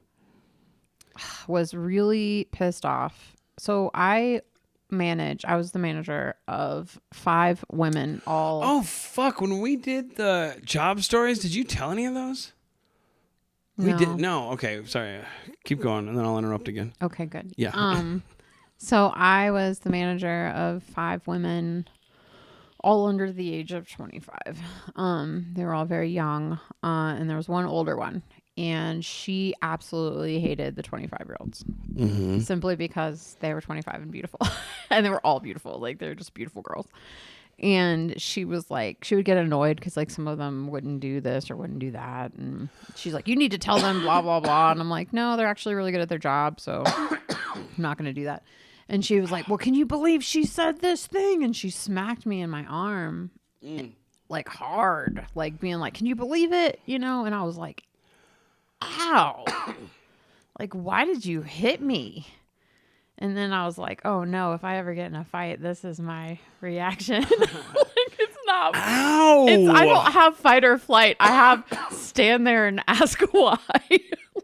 was really pissed off. So I was the manager of 5 women all. Oh, fuck. When we did the job stories, did you tell any of those? No. We did. No. Okay. Sorry. Keep going and then I'll interrupt again. Okay, good. Yeah. So I was the manager of 5 women all under the age of 25. They were all very young. And there was one older one. And she absolutely hated the 25-year-olds simply because they were 25 and beautiful. And they were all beautiful. Like, they're just beautiful girls. And she was like, she would get annoyed because like some of them wouldn't do this or wouldn't do that. And she's like, you need to tell them blah, blah, blah. And I'm like, no, they're actually really good at their job. So I'm not going to do that. And she was like, well, can you believe she said this thing? And she smacked me in my arm like hard, like being like, can you believe it? You know? And I was like, ow, like, why did you hit me? And then I was like, oh no, if I ever get in a fight, this is my reaction. Like, it's not. Ow! I don't have fight or flight. I have stand there and ask why.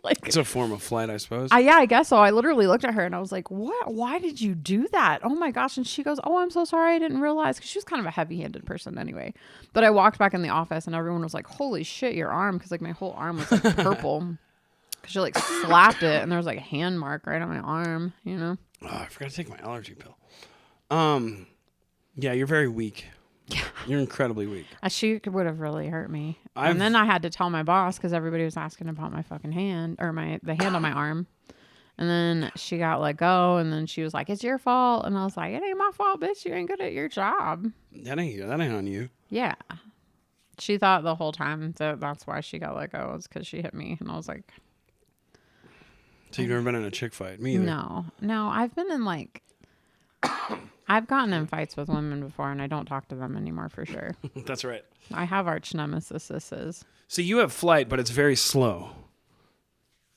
Like, it's a form of flight, I suppose. yeah, I guess so. I literally looked at her and I was like, what? Why did you do that? Oh my gosh. And she goes, oh, I'm so sorry. I didn't realize. Because she was kind of a heavy-handed person anyway. But I walked back in the office and everyone was like, holy shit, your arm. Because like my whole arm was like purple. Because she like slapped it and there was like a hand mark right on my arm, you know? Oh, I forgot to take my allergy pill. Yeah, you're very weak. Yeah. You're incredibly weak. She would have really hurt me. And then I had to tell my boss because everybody was asking about my fucking hand or the hand on my arm. And then she got let go. And then she was like, it's your fault. And I was like, it ain't my fault, bitch. You ain't good at your job. That ain't on you. Yeah. She thought the whole time that that's why she got let go was because she hit me. And I was like, so you've never been in a chick fight? Me either. No. I've been in like, I've gotten in fights with women before and I don't talk to them anymore for sure. That's right. I have arch nemesis. See, you have flight, but it's very slow.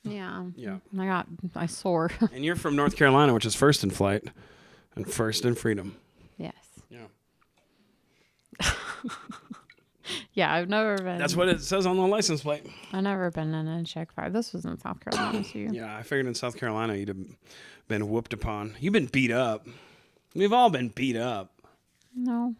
Yeah. Yeah. I soar. And you're from North Carolina, which is first in flight and first in freedom. Yes. Yeah. Yeah, I've never been. That's what it says on the license plate. I've never been in a chick fight. This was in South Carolina too. Yeah, I figured in South Carolina you'd have been whooped upon. You've been beat up. We've all been beat up. No.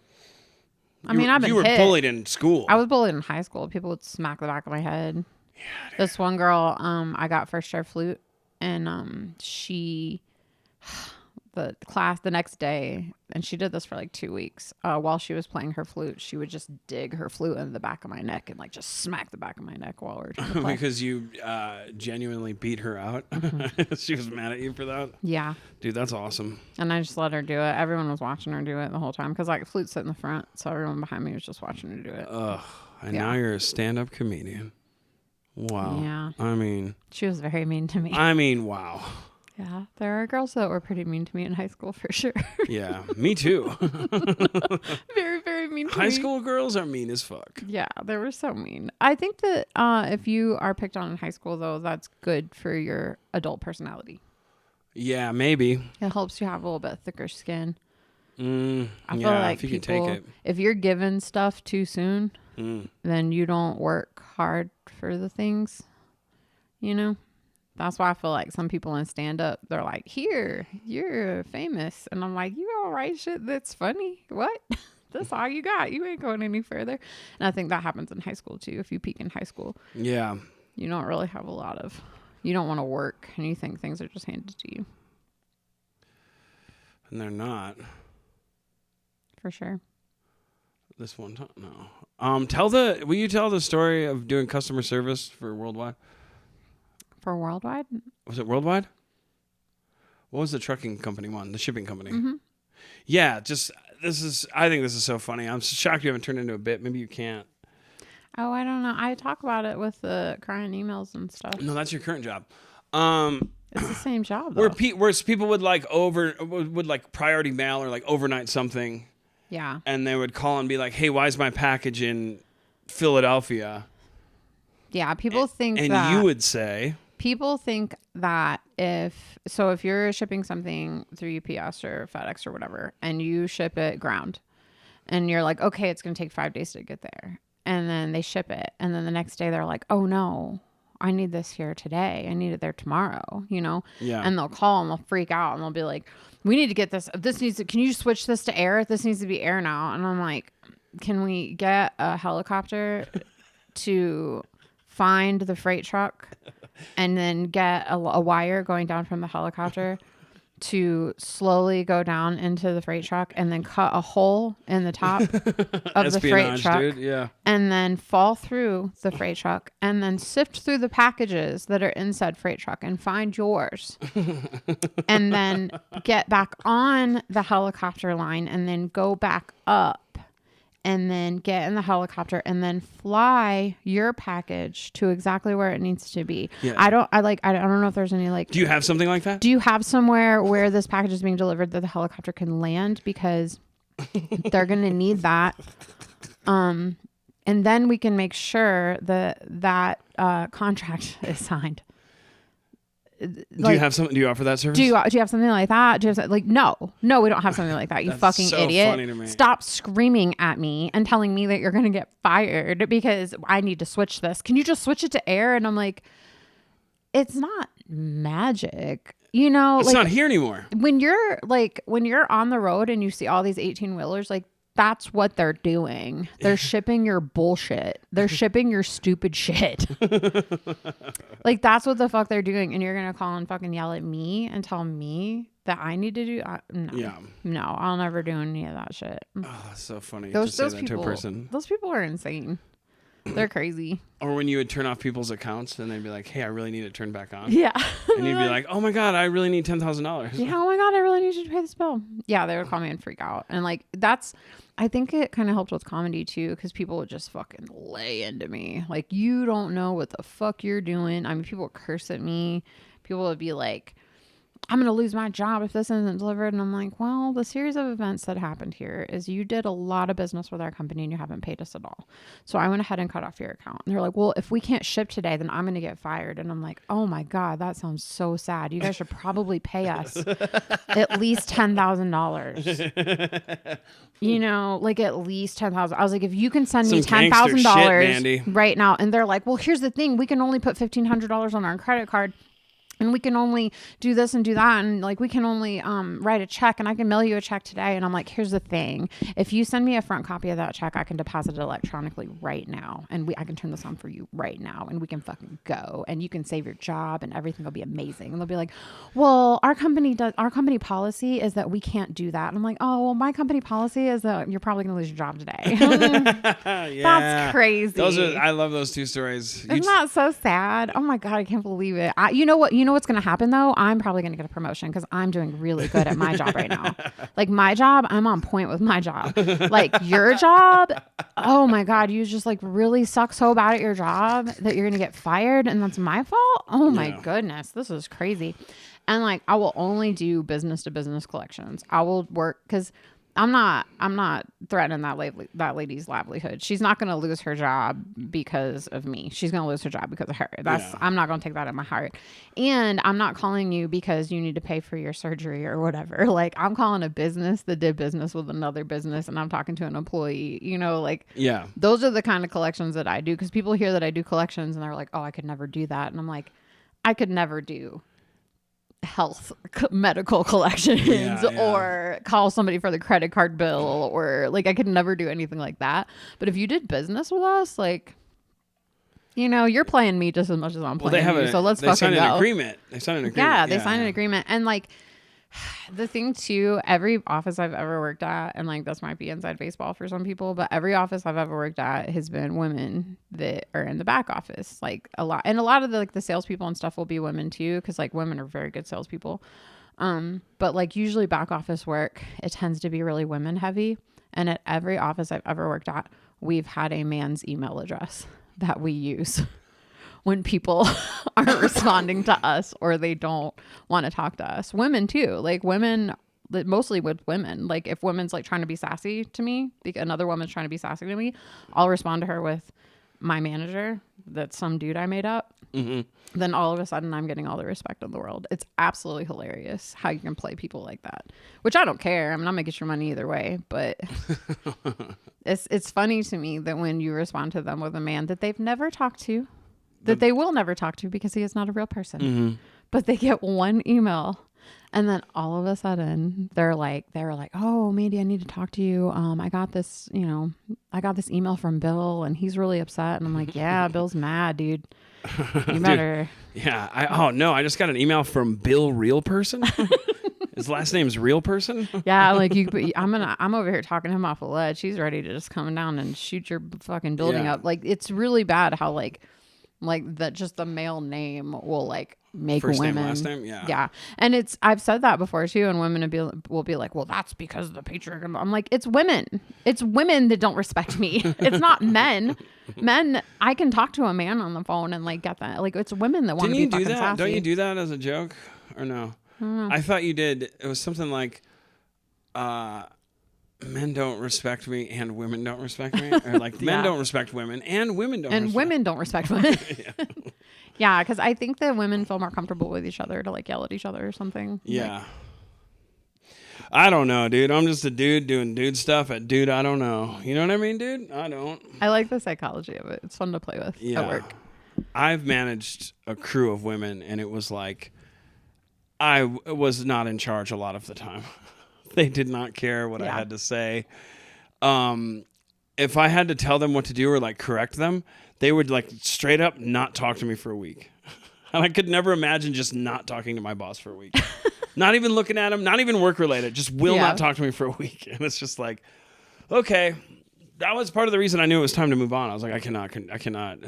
I've been hit. You were bullied in school. I was bullied in high school. People would smack the back of my head. Yeah. Dude. This one girl, I got first chair flute, and she, the class the next day, and she did this for like 2 weeks. While she was playing her flute, she would just dig her flute into the back of my neck and like just smack the back of my neck while we were trying to play. Because you genuinely beat her out. Mm-hmm. She was mad at you for that. Yeah. Dude, that's awesome. And I just let her do it. Everyone was watching her do it the whole time because like flute sit in the front, so everyone behind me was just watching her do it. Ugh. And now you're a stand-up comedian. Wow. Yeah. I mean, she was very mean to me. Wow. Yeah, there are girls that were pretty mean to me in high school for sure. Yeah, me too. Very, very mean to me. High school girls are mean as fuck. Yeah, they were so mean. I think that if you are picked on in high school, though, that's good for your adult personality. Yeah, maybe. It helps you have a little bit thicker skin. I feel if like you can take it. If you're given stuff too soon, then you don't work hard for the things, you know? That's why I feel like some people in stand-up, they're like, here, you're famous. And I'm like, you all right shit that's funny. What? That's all you got. You ain't going any further. And I think that happens in high school, too. If you peak in high school. Yeah. You don't really have you don't want to work. And you think things are just handed to you. And they're not. For sure. This one time? No. Will you tell the story of doing customer service for Worldwide? For Worldwide? Was it Worldwide? What was the trucking company one? The shipping company? Mm-hmm. Yeah, I think this is so funny. I'm shocked you haven't turned into a bit. Maybe you can't. Oh, I don't know. I talk about it with the crying emails and stuff. No, that's your current job. It's the same job, though. Where people would like priority mail or like overnight something. Yeah. And they would call and be like, hey, why is my package in Philadelphia? Yeah, people think and that. And you would say. People think that if you're shipping something through UPS or FedEx or whatever, and you ship it ground, and you're like, okay, it's going to take 5 days to get there. And then they ship it. And then the next day they're like, oh no, I need this here today. I need it there tomorrow, you know? Yeah. And they'll call and they'll freak out and they'll be like, we need to get this. Can you switch this to air? This needs to be air now. And I'm like, can we get a helicopter to find the freight truck and then get a wire going down from the helicopter to slowly go down into the freight truck and then cut a hole in the top of the freight truck, dude. Yeah. and then fall through the freight truck and then sift through the packages that are inside freight truck and find yours and then get back on the helicopter line and then go back up and then get in the helicopter and then fly your package to exactly where it needs to be. Yeah. I don't know if there's any like. Do you have something like that? Do you have somewhere where this package is being delivered that the helicopter can land? Because they're going to need that. And then we can make sure that contract is signed. Do you have something? Do you offer that service? Do you have something like that? Do you have no, we don't have something like that. You fucking so idiot! funny to me. Stop screaming at me and telling me that you're gonna get fired because I need to switch this. Can you just switch it to air? And I'm like, it's not magic, you know. It's not here anymore. When you're on the road and you see all these 18-wheelers, like that's what they're doing. They're shipping your bullshit. They're shipping your stupid shit. Like that's what the fuck they're doing. And you're going to call and fucking yell at me and tell me that I need to do. No. Yeah. No, I'll never do any of that shit. Oh, that's so funny. Those to say that people, to a person. Those people are insane. They're crazy. Or when you would turn off people's accounts and they'd be like, hey, I really need it turned back on. Yeah. And you'd be like, oh my God, I really need $10,000. Yeah, oh my God, I really need you to pay this bill. Yeah, they would call me and freak out. And like, I think it kind of helped with comedy too, because people would just fucking lay into me. Like, you don't know what the fuck you're doing. I mean, people would curse at me. People would be like, I'm going to lose my job if this isn't delivered. And I'm like, well, the series of events that happened here is you did a lot of business with our company and you haven't paid us at all. So I went ahead and cut off your account. And they're like, well, if we can't ship today, then I'm going to get fired. And I'm like, oh my God, that sounds so sad. You guys should probably pay us at least $10,000. You know, like at least $10,000. I was like, if you can send me $10,000 right now. And they're like, well, here's the thing. We can only put $1,500 on our credit card. And we can only do this and do that. And like, we can only write a check and I can mail you a check today. And I'm like, here's the thing. If you send me a front copy of that check, I can deposit it electronically right now. And I can turn this on for you right now. And we can fucking go and you can save your job and everything will be amazing. And they'll be like, well, our company policy is that we can't do that. And I'm like, oh, well, my company policy is that you're probably going to lose your job today. Yeah. That's crazy. I love those two stories. Isn't that so sad? Oh my God, I can't believe it. You know what's going to happen though? I'm probably going to get a promotion because I'm doing really good at my job right now. Like my job, I'm on point with my job. Like your job, oh my God, you just like really suck so bad at your job that you're going to get fired and that's my fault? Oh my goodness, this is crazy. And like, I will only do business to business collections. I will work because I'm not threatening that lady's livelihood. She's not going to lose her job because of me. She's going to lose her job because of her. I'm not going to take that in my heart. And I'm not calling you because you need to pay for your surgery or whatever. Like I'm calling a business that did business with another business and I'm talking to an employee, you know, like those are the kind of collections that I do because people hear that I do collections and they're like, oh, I could never do that. And I'm like, I could never do health medical collections or call somebody for the credit card bill or like I could never do anything like that. But if you did business with us, like, you know, you're playing me just as much as I'm playing you. So let's fucking go. They signed an agreement. Yeah, they signed an agreement. And like the thing too, every office I've ever worked at, and like this might be inside baseball for some people, but every office I've ever worked at has been women that are in the back office, like a lot. And a lot of the like the salespeople and stuff will be women too, because like women are very good salespeople. But like usually back office work, it tends to be really women heavy. And at every office I've ever worked at, we've had a man's email address that we use when people aren't responding to us or they don't want to talk to us. Women too, like women, mostly with women. Like if women's like trying to be sassy to me, like another woman's trying to be sassy to me, I'll respond to her with my manager. That's some dude I made up. then all of a sudden I'm getting all the respect in the world. It's absolutely hilarious how you can play people like that, which I don't care. I'm not going to get your money either way, but it's funny to me that when you respond to them with a man that they've never talked to, that they will never talk to because he is not a real person, but they get one email. And then all of a sudden they were like, oh, Mandy, I need to talk to you. I got this email from Bill and he's really upset. And I'm like, yeah, Bill's mad, dude. You better. Dude, yeah. I just got an email from Bill Real Person. His last name's Real Person. Yeah. Like I'm over here talking him off a ledge. He's ready to just come down and shoot your fucking building up. Like, it's really bad how like that just the male name will like make First women name, last name, yeah. And I've said that before too, and women will be like, well, that's because of the patriarchy. I'm like, it's women that don't respect me. It's not men. I can talk to a man on the phone and like get that. Like, it's women that want to be fucking sassy. Don't you do that as a joke or no? I thought you did. It was something like men don't respect me and women don't respect me, or like men don't respect women and women don't and respect women don't respect women. Yeah, because I think that women feel more comfortable with each other to like yell at each other or something. Yeah. Like, I don't know, dude. I'm just a dude doing dude stuff at dude. I don't know. You know what I mean, dude? I don't. I like the psychology of it. It's fun to play with at work. I've managed a crew of women, and it was like I was not in charge a lot of the time. They did not care what I had to say. If I had to tell them what to do or like correct them, they would like straight up not talk to me for a week. And I could never imagine just not talking to my boss for a week. Not even looking at him, not even work related, just will not talk to me for a week. And it's just like, okay, that was part of the reason I knew it was time to move on. I was like, I cannot.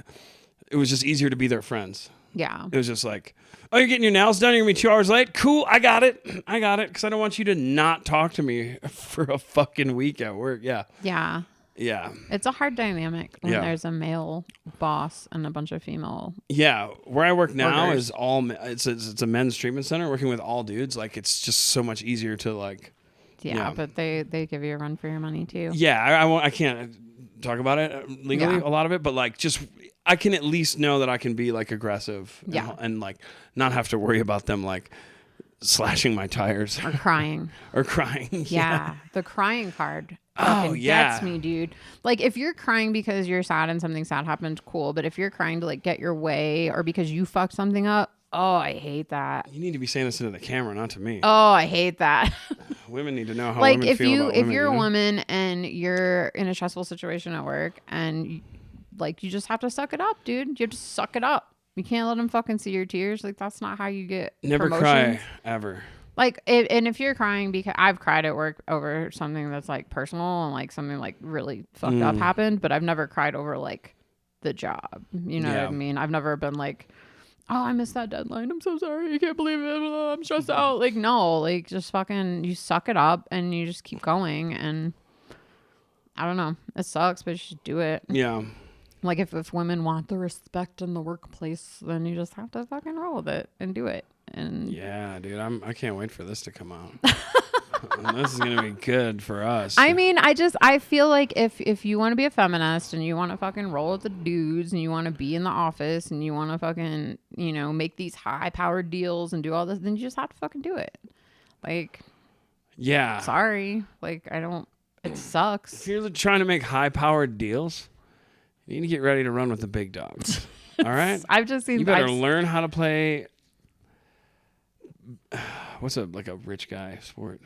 It was just easier to be their friends. Yeah. It was just like, oh, you're getting your nails done? You're going to be 2 hours late? Cool, I got it. Because I don't want you to not talk to me for a fucking week at work. Yeah. Yeah. Yeah. It's a hard dynamic when there's a male boss and a bunch of female. Yeah. Where I work now workers. is all, it's a men's treatment center working with all dudes. Like, it's just so much easier to like. Yeah. But they give you a run for your money too. Yeah. I can't talk about it legally, a lot of it, but like just, I can at least know that I can be like aggressive and like not have to worry about them like slashing my tires or crying. Yeah. The crying card. Gets me, dude. Like, if you're crying because you're sad and something sad happened, cool. But if you're crying to like get your way or because you fucked something up, oh, I hate that. You need to be saying this into the camera, not to me. Oh, I hate that. Women need to know how like women feel about women. If you're a woman and you're in a stressful situation at work and like you just have to suck it up, dude. You have to suck it up. You can't let them fucking see your tears. Like, that's not how you get never promotions. Cry ever. Like, if you're crying because I've cried at work over something that's like personal and like something like really fucked up happened, but I've never cried over like the job. You know what I mean? I've never been like, oh, I missed that deadline. I'm so sorry. I can't believe it. I'm stressed out. Like, no, like just fucking, you suck it up and you just keep going. And I don't know. It sucks, but you should do it. Yeah. Like if women want the respect in the workplace, then you just have to fucking roll with it and do it. And yeah, dude, I can't wait for this to come out. This is gonna be good for us. I mean, I feel like if you want to be a feminist and you want to fucking roll with the dudes and you want to be in the office and you want to fucking, you know, make these high powered deals and do all this, then you just have to fucking do it. Like, yeah, sorry, like it sucks. If you're trying to make high powered deals, you need to get ready to run with the big dogs. All right, I've just seen. You better learn how to play. What's a rich guy sport?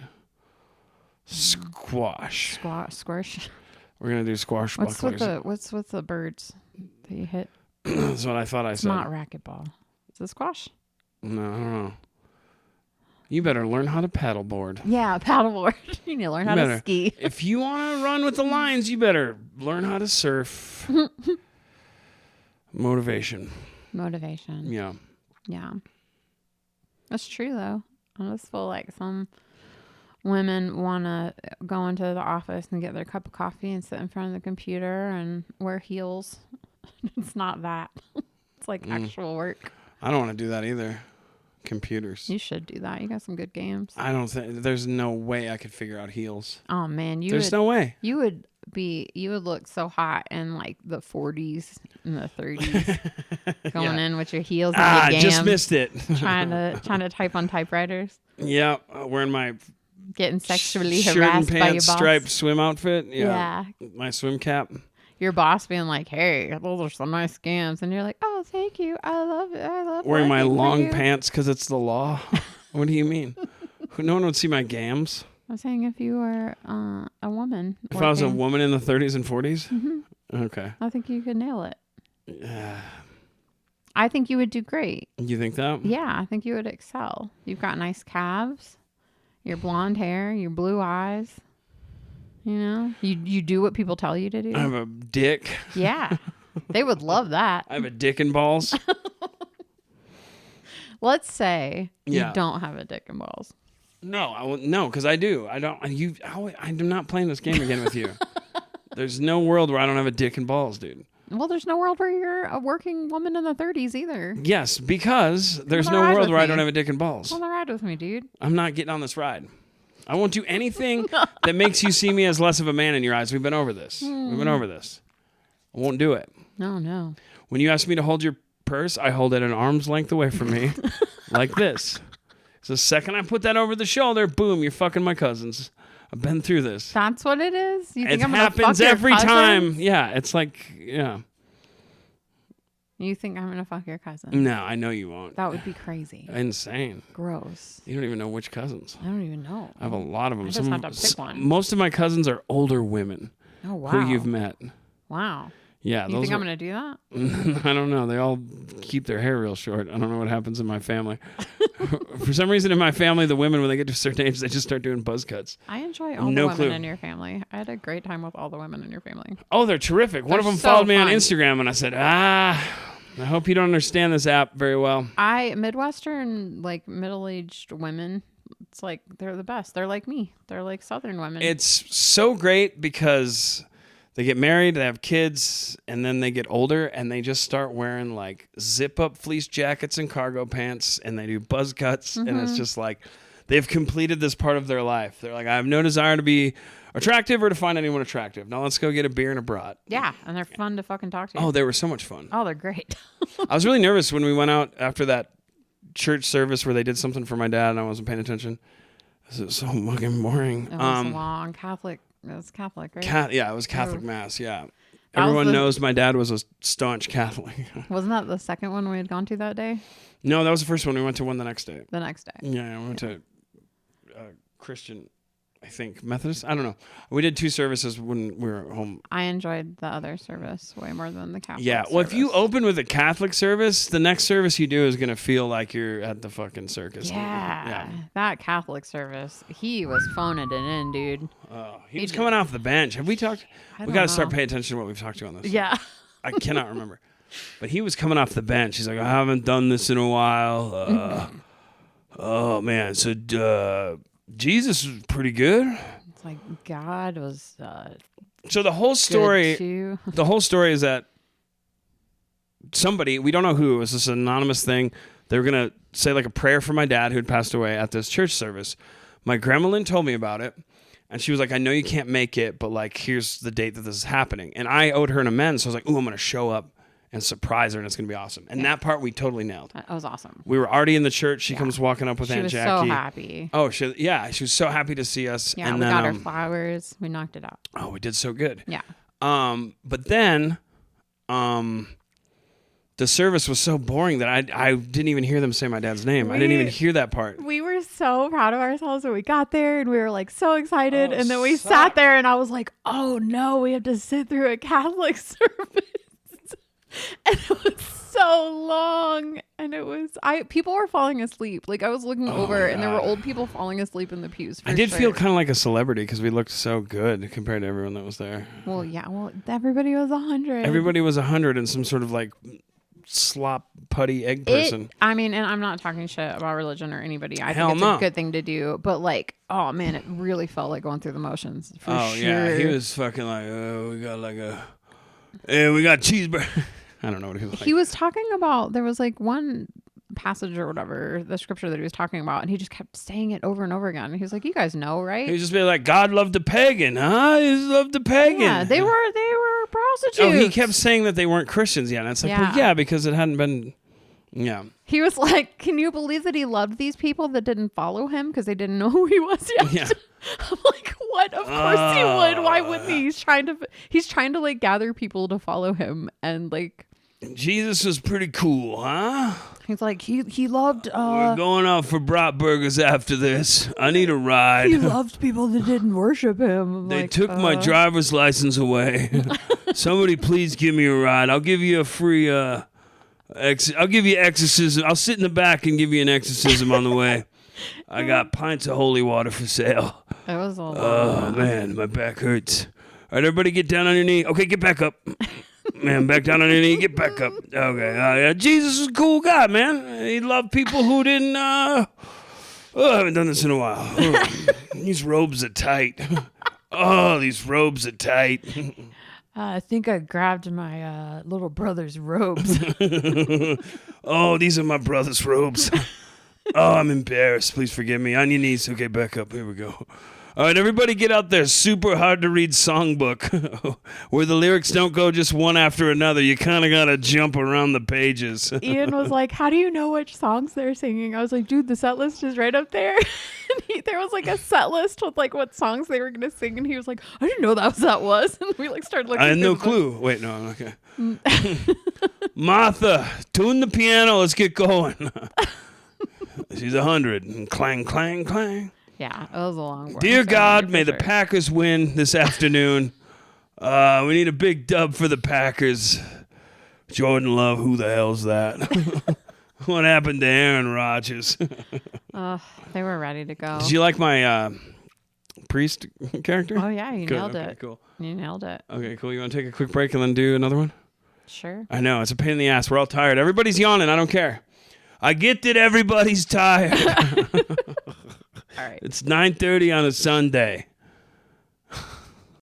Squash. Squash. We're gonna do squash. What's with the birds that you hit? That's what I thought I said. It's not racquetball. Is it squash? No, I don't know. You better learn how to paddleboard. Yeah, paddleboard. You need to learn how to ski. If you want to run with the lines, you better learn how to surf. Motivation. Yeah. Yeah. That's true, though. I just feel like some women want to go into the office and get their cup of coffee and sit in front of the computer and wear heels. It's not that. It's like actual work. I don't want to do that either. Computers. You should do that. You got some good games. I don't think there's no way I could figure out heels. Oh man, there's no way. You would you would look so hot in like the 40s and the 30s, going in with your heels and your gams, just missed it. trying to type on typewriters. Yeah, wearing my getting sexually shirt harassed and by your pants boss. striped swim outfit. Yeah, my swim cap. Your boss being like, "Hey, those are some nice scams," and you're like, "Oh, thank you. I love it. I love wearing my working for long you." pants because it's the law. What do you mean? No one would see my gams. I'm saying if you were a woman. If I was a woman in the 30s and 40s? Mm-hmm. Okay. I think you could nail it. I think you would do great. You think that? Yeah, I think you would excel. You've got nice calves, your blonde hair, your blue eyes. You know, you do what people tell you to do. I have a dick. Yeah, they would love that. I have a dick and balls. Let's say you Yeah. don't have a dick and balls. No, no, because I do. I don't. I'm not playing this game again with you. There's no world where I don't have a dick and balls, dude. Well, there's no world where you're a working woman in the 30s either. Yes, because there's Come no on, ride world with where I me. don't have a dick and balls. Come on the ride with me, dude. I'm not getting on this ride. I won't do anything that makes you see me as less of a man in your eyes. We've been over this. We've been over this. I won't do it. No. When you ask me to hold your purse, I hold it an arm's length away from me, like this. So the second I put that over the shoulder, boom, you're fucking my cousins. I've been through this. That's what it is? You think It I'm gonna happens fuck your every cousins? time. Yeah, it's like, yeah. You think I'm gonna fuck your cousin? No, I know you won't. That would be crazy. Insane. Gross. You don't even know which cousins. I don't even know. I have a lot of them. I just had to pick one. Most of my cousins are older women Oh wow. who you've met. Wow. Yeah, You those think are, I'm gonna do that? I don't know. They all keep their hair real short. I don't know what happens in my family. For some reason, in my family, the women, when they get to a certain age, they just start doing buzz cuts. I enjoy all No the women clue. in your family. I had a great time with all the women in your family. Oh, they're terrific. One of They're them so followed me on fun. Instagram, and I said, I hope you don't understand this app very well. Midwestern, like middle-aged women, it's like they're the best. They're like me. They're like Southern women. It's so great because they get married, they have kids, and then they get older, and they just start wearing like zip-up fleece jackets and cargo pants, and they do buzz cuts, and it's just like they've completed this part of their life. They're like, I have no desire to be attractive or to find anyone attractive. Now let's go get a beer and a brat. Yeah, and they're fun to fucking talk to. Oh, they were so much fun. Oh, they're great. I was really nervous when we went out after that church service where they did something for my dad and I wasn't paying attention. This is so fucking boring. It was long Catholic. It was Catholic, right? Yeah, it was Catholic Mass, yeah. That was Everyone the- knows my dad was a staunch Catholic. Wasn't that the second one we had gone to that day? No, that was the first one. We went to one the next day. The next day. Yeah, we went to Christian, I think, Methodist. I don't know. We did 2 services when we were home. I enjoyed the other service way more than the Catholic Yeah, well, if you service. open with a Catholic service, the next service you do is going to feel like you're at the fucking circus. Yeah, that Catholic service, he was phoning it in, dude. He was coming off the bench. Have we talked? I We don't got to start know. paying attention to what we've talked to on this. Yeah. I cannot remember. But he was coming off the bench. He's like, I haven't done this in a while. Oh, man. So Jesus was pretty good. It's like God was So the whole good story, too. the whole story is that somebody, we don't know who, it was this anonymous thing. They were going to say like a prayer for my dad who had passed away at this church service. My grandma Lynn told me about it. And she was like, I know you can't make it, but like, here's the date that this is happening. And I owed her an amends. So I was like, ooh, I'm going to show up and surprise her and it's going to be awesome. And that part we totally nailed. That was awesome. We were already in the church. She comes walking up with She Aunt was Jackie. so happy. Oh, she was so happy to see us. Yeah, and we then, got her flowers. We knocked it out. oh, we did so good. Yeah. But then, the service was so boring that I didn't even hear them say my dad's name. I didn't even hear that part. We were so proud of ourselves when we got there and we were like so excited. Oh, And then we suck. sat there and I was like, oh no, we have to sit through a Catholic service. And it was so long. And it was, people were falling asleep. Like I was looking over and there were old people falling asleep in the pews. I did feel kind of like a celebrity because we looked so good compared to everyone that was there. Well, yeah. Well, everybody was 100. Everybody was 100 and some sort of like slop putty egg person. I mean, and I'm not talking shit about religion or anybody. I Hell think it's no. a good thing to do. But like, oh man, it really felt like going through the motions. For Oh sure. yeah, he was fucking like, oh, we got like we got cheeseburger. I don't know what he was like. He was talking about, there was like one passage or whatever, the scripture that he was talking about, and he just kept saying it over and over again. And he was like, "You guys know, right?" He was just be like, God loved a pagan, huh? He loved a pagan. Yeah, they were prostitutes. Oh, he kept saying that they weren't Christians yet. And it's like, well, yeah, because it hadn't been. Yeah. He was like, "Can you believe that he loved these people that didn't follow him because they didn't know who he was yet?" Yeah. I'm like, "What? Of course he would. Why wouldn't he? He's trying to like gather people to follow him, and like Jesus was pretty cool, huh? He's like, he loved We're going out for bratburgers after this. I need a ride. He loved people that didn't worship him. They took my driver's license away. Somebody please give me a ride. I'll give you a free I'll give you exorcism. I'll sit in the back and give you an exorcism on the way. I got pints of holy water for sale. It was a lot. Oh, man, my back hurts. All right, everybody get down on your knee. Okay, get back up. Man, back down on your knee. Get back up. Okay. Yeah, Jesus was a cool guy, man. He loved people who didn't... I haven't done this in a while. Oh, these robes are tight. Oh, these robes are tight. I think I grabbed my little brother's robes. Oh, these are my brother's robes. Oh, I'm embarrassed. Please forgive me. On your knees. Okay, back up. Here we go. All right, everybody get out their super hard to read songbook where the lyrics don't go just one after another. You kind of got to jump around the pages. Ian was like, "How do you know which songs they're singing?" I was like, "Dude, the set list is right up there." And there was like a set list with like what songs they were going to sing. And he was like, "I didn't know that was." And we like started looking. I had no clue. Wait, no, okay. Martha, tune the piano. Let's get going. She's 100. And clang, clang, clang. Yeah, it was a long one. Dear God, may the Packers win this afternoon. We need a big dub for the Packers. Jordan Love, who the hell's that? What happened to Aaron Rodgers? They were ready to go. Did you like my priest character? Oh, yeah, you nailed it. Cool. You nailed it. Okay, cool. You want to take a quick break and then do another one? Sure. I know, it's a pain in the ass. We're all tired. Everybody's yawning. I don't care. I get that everybody's tired. All right. It's 9:30 on a Sunday.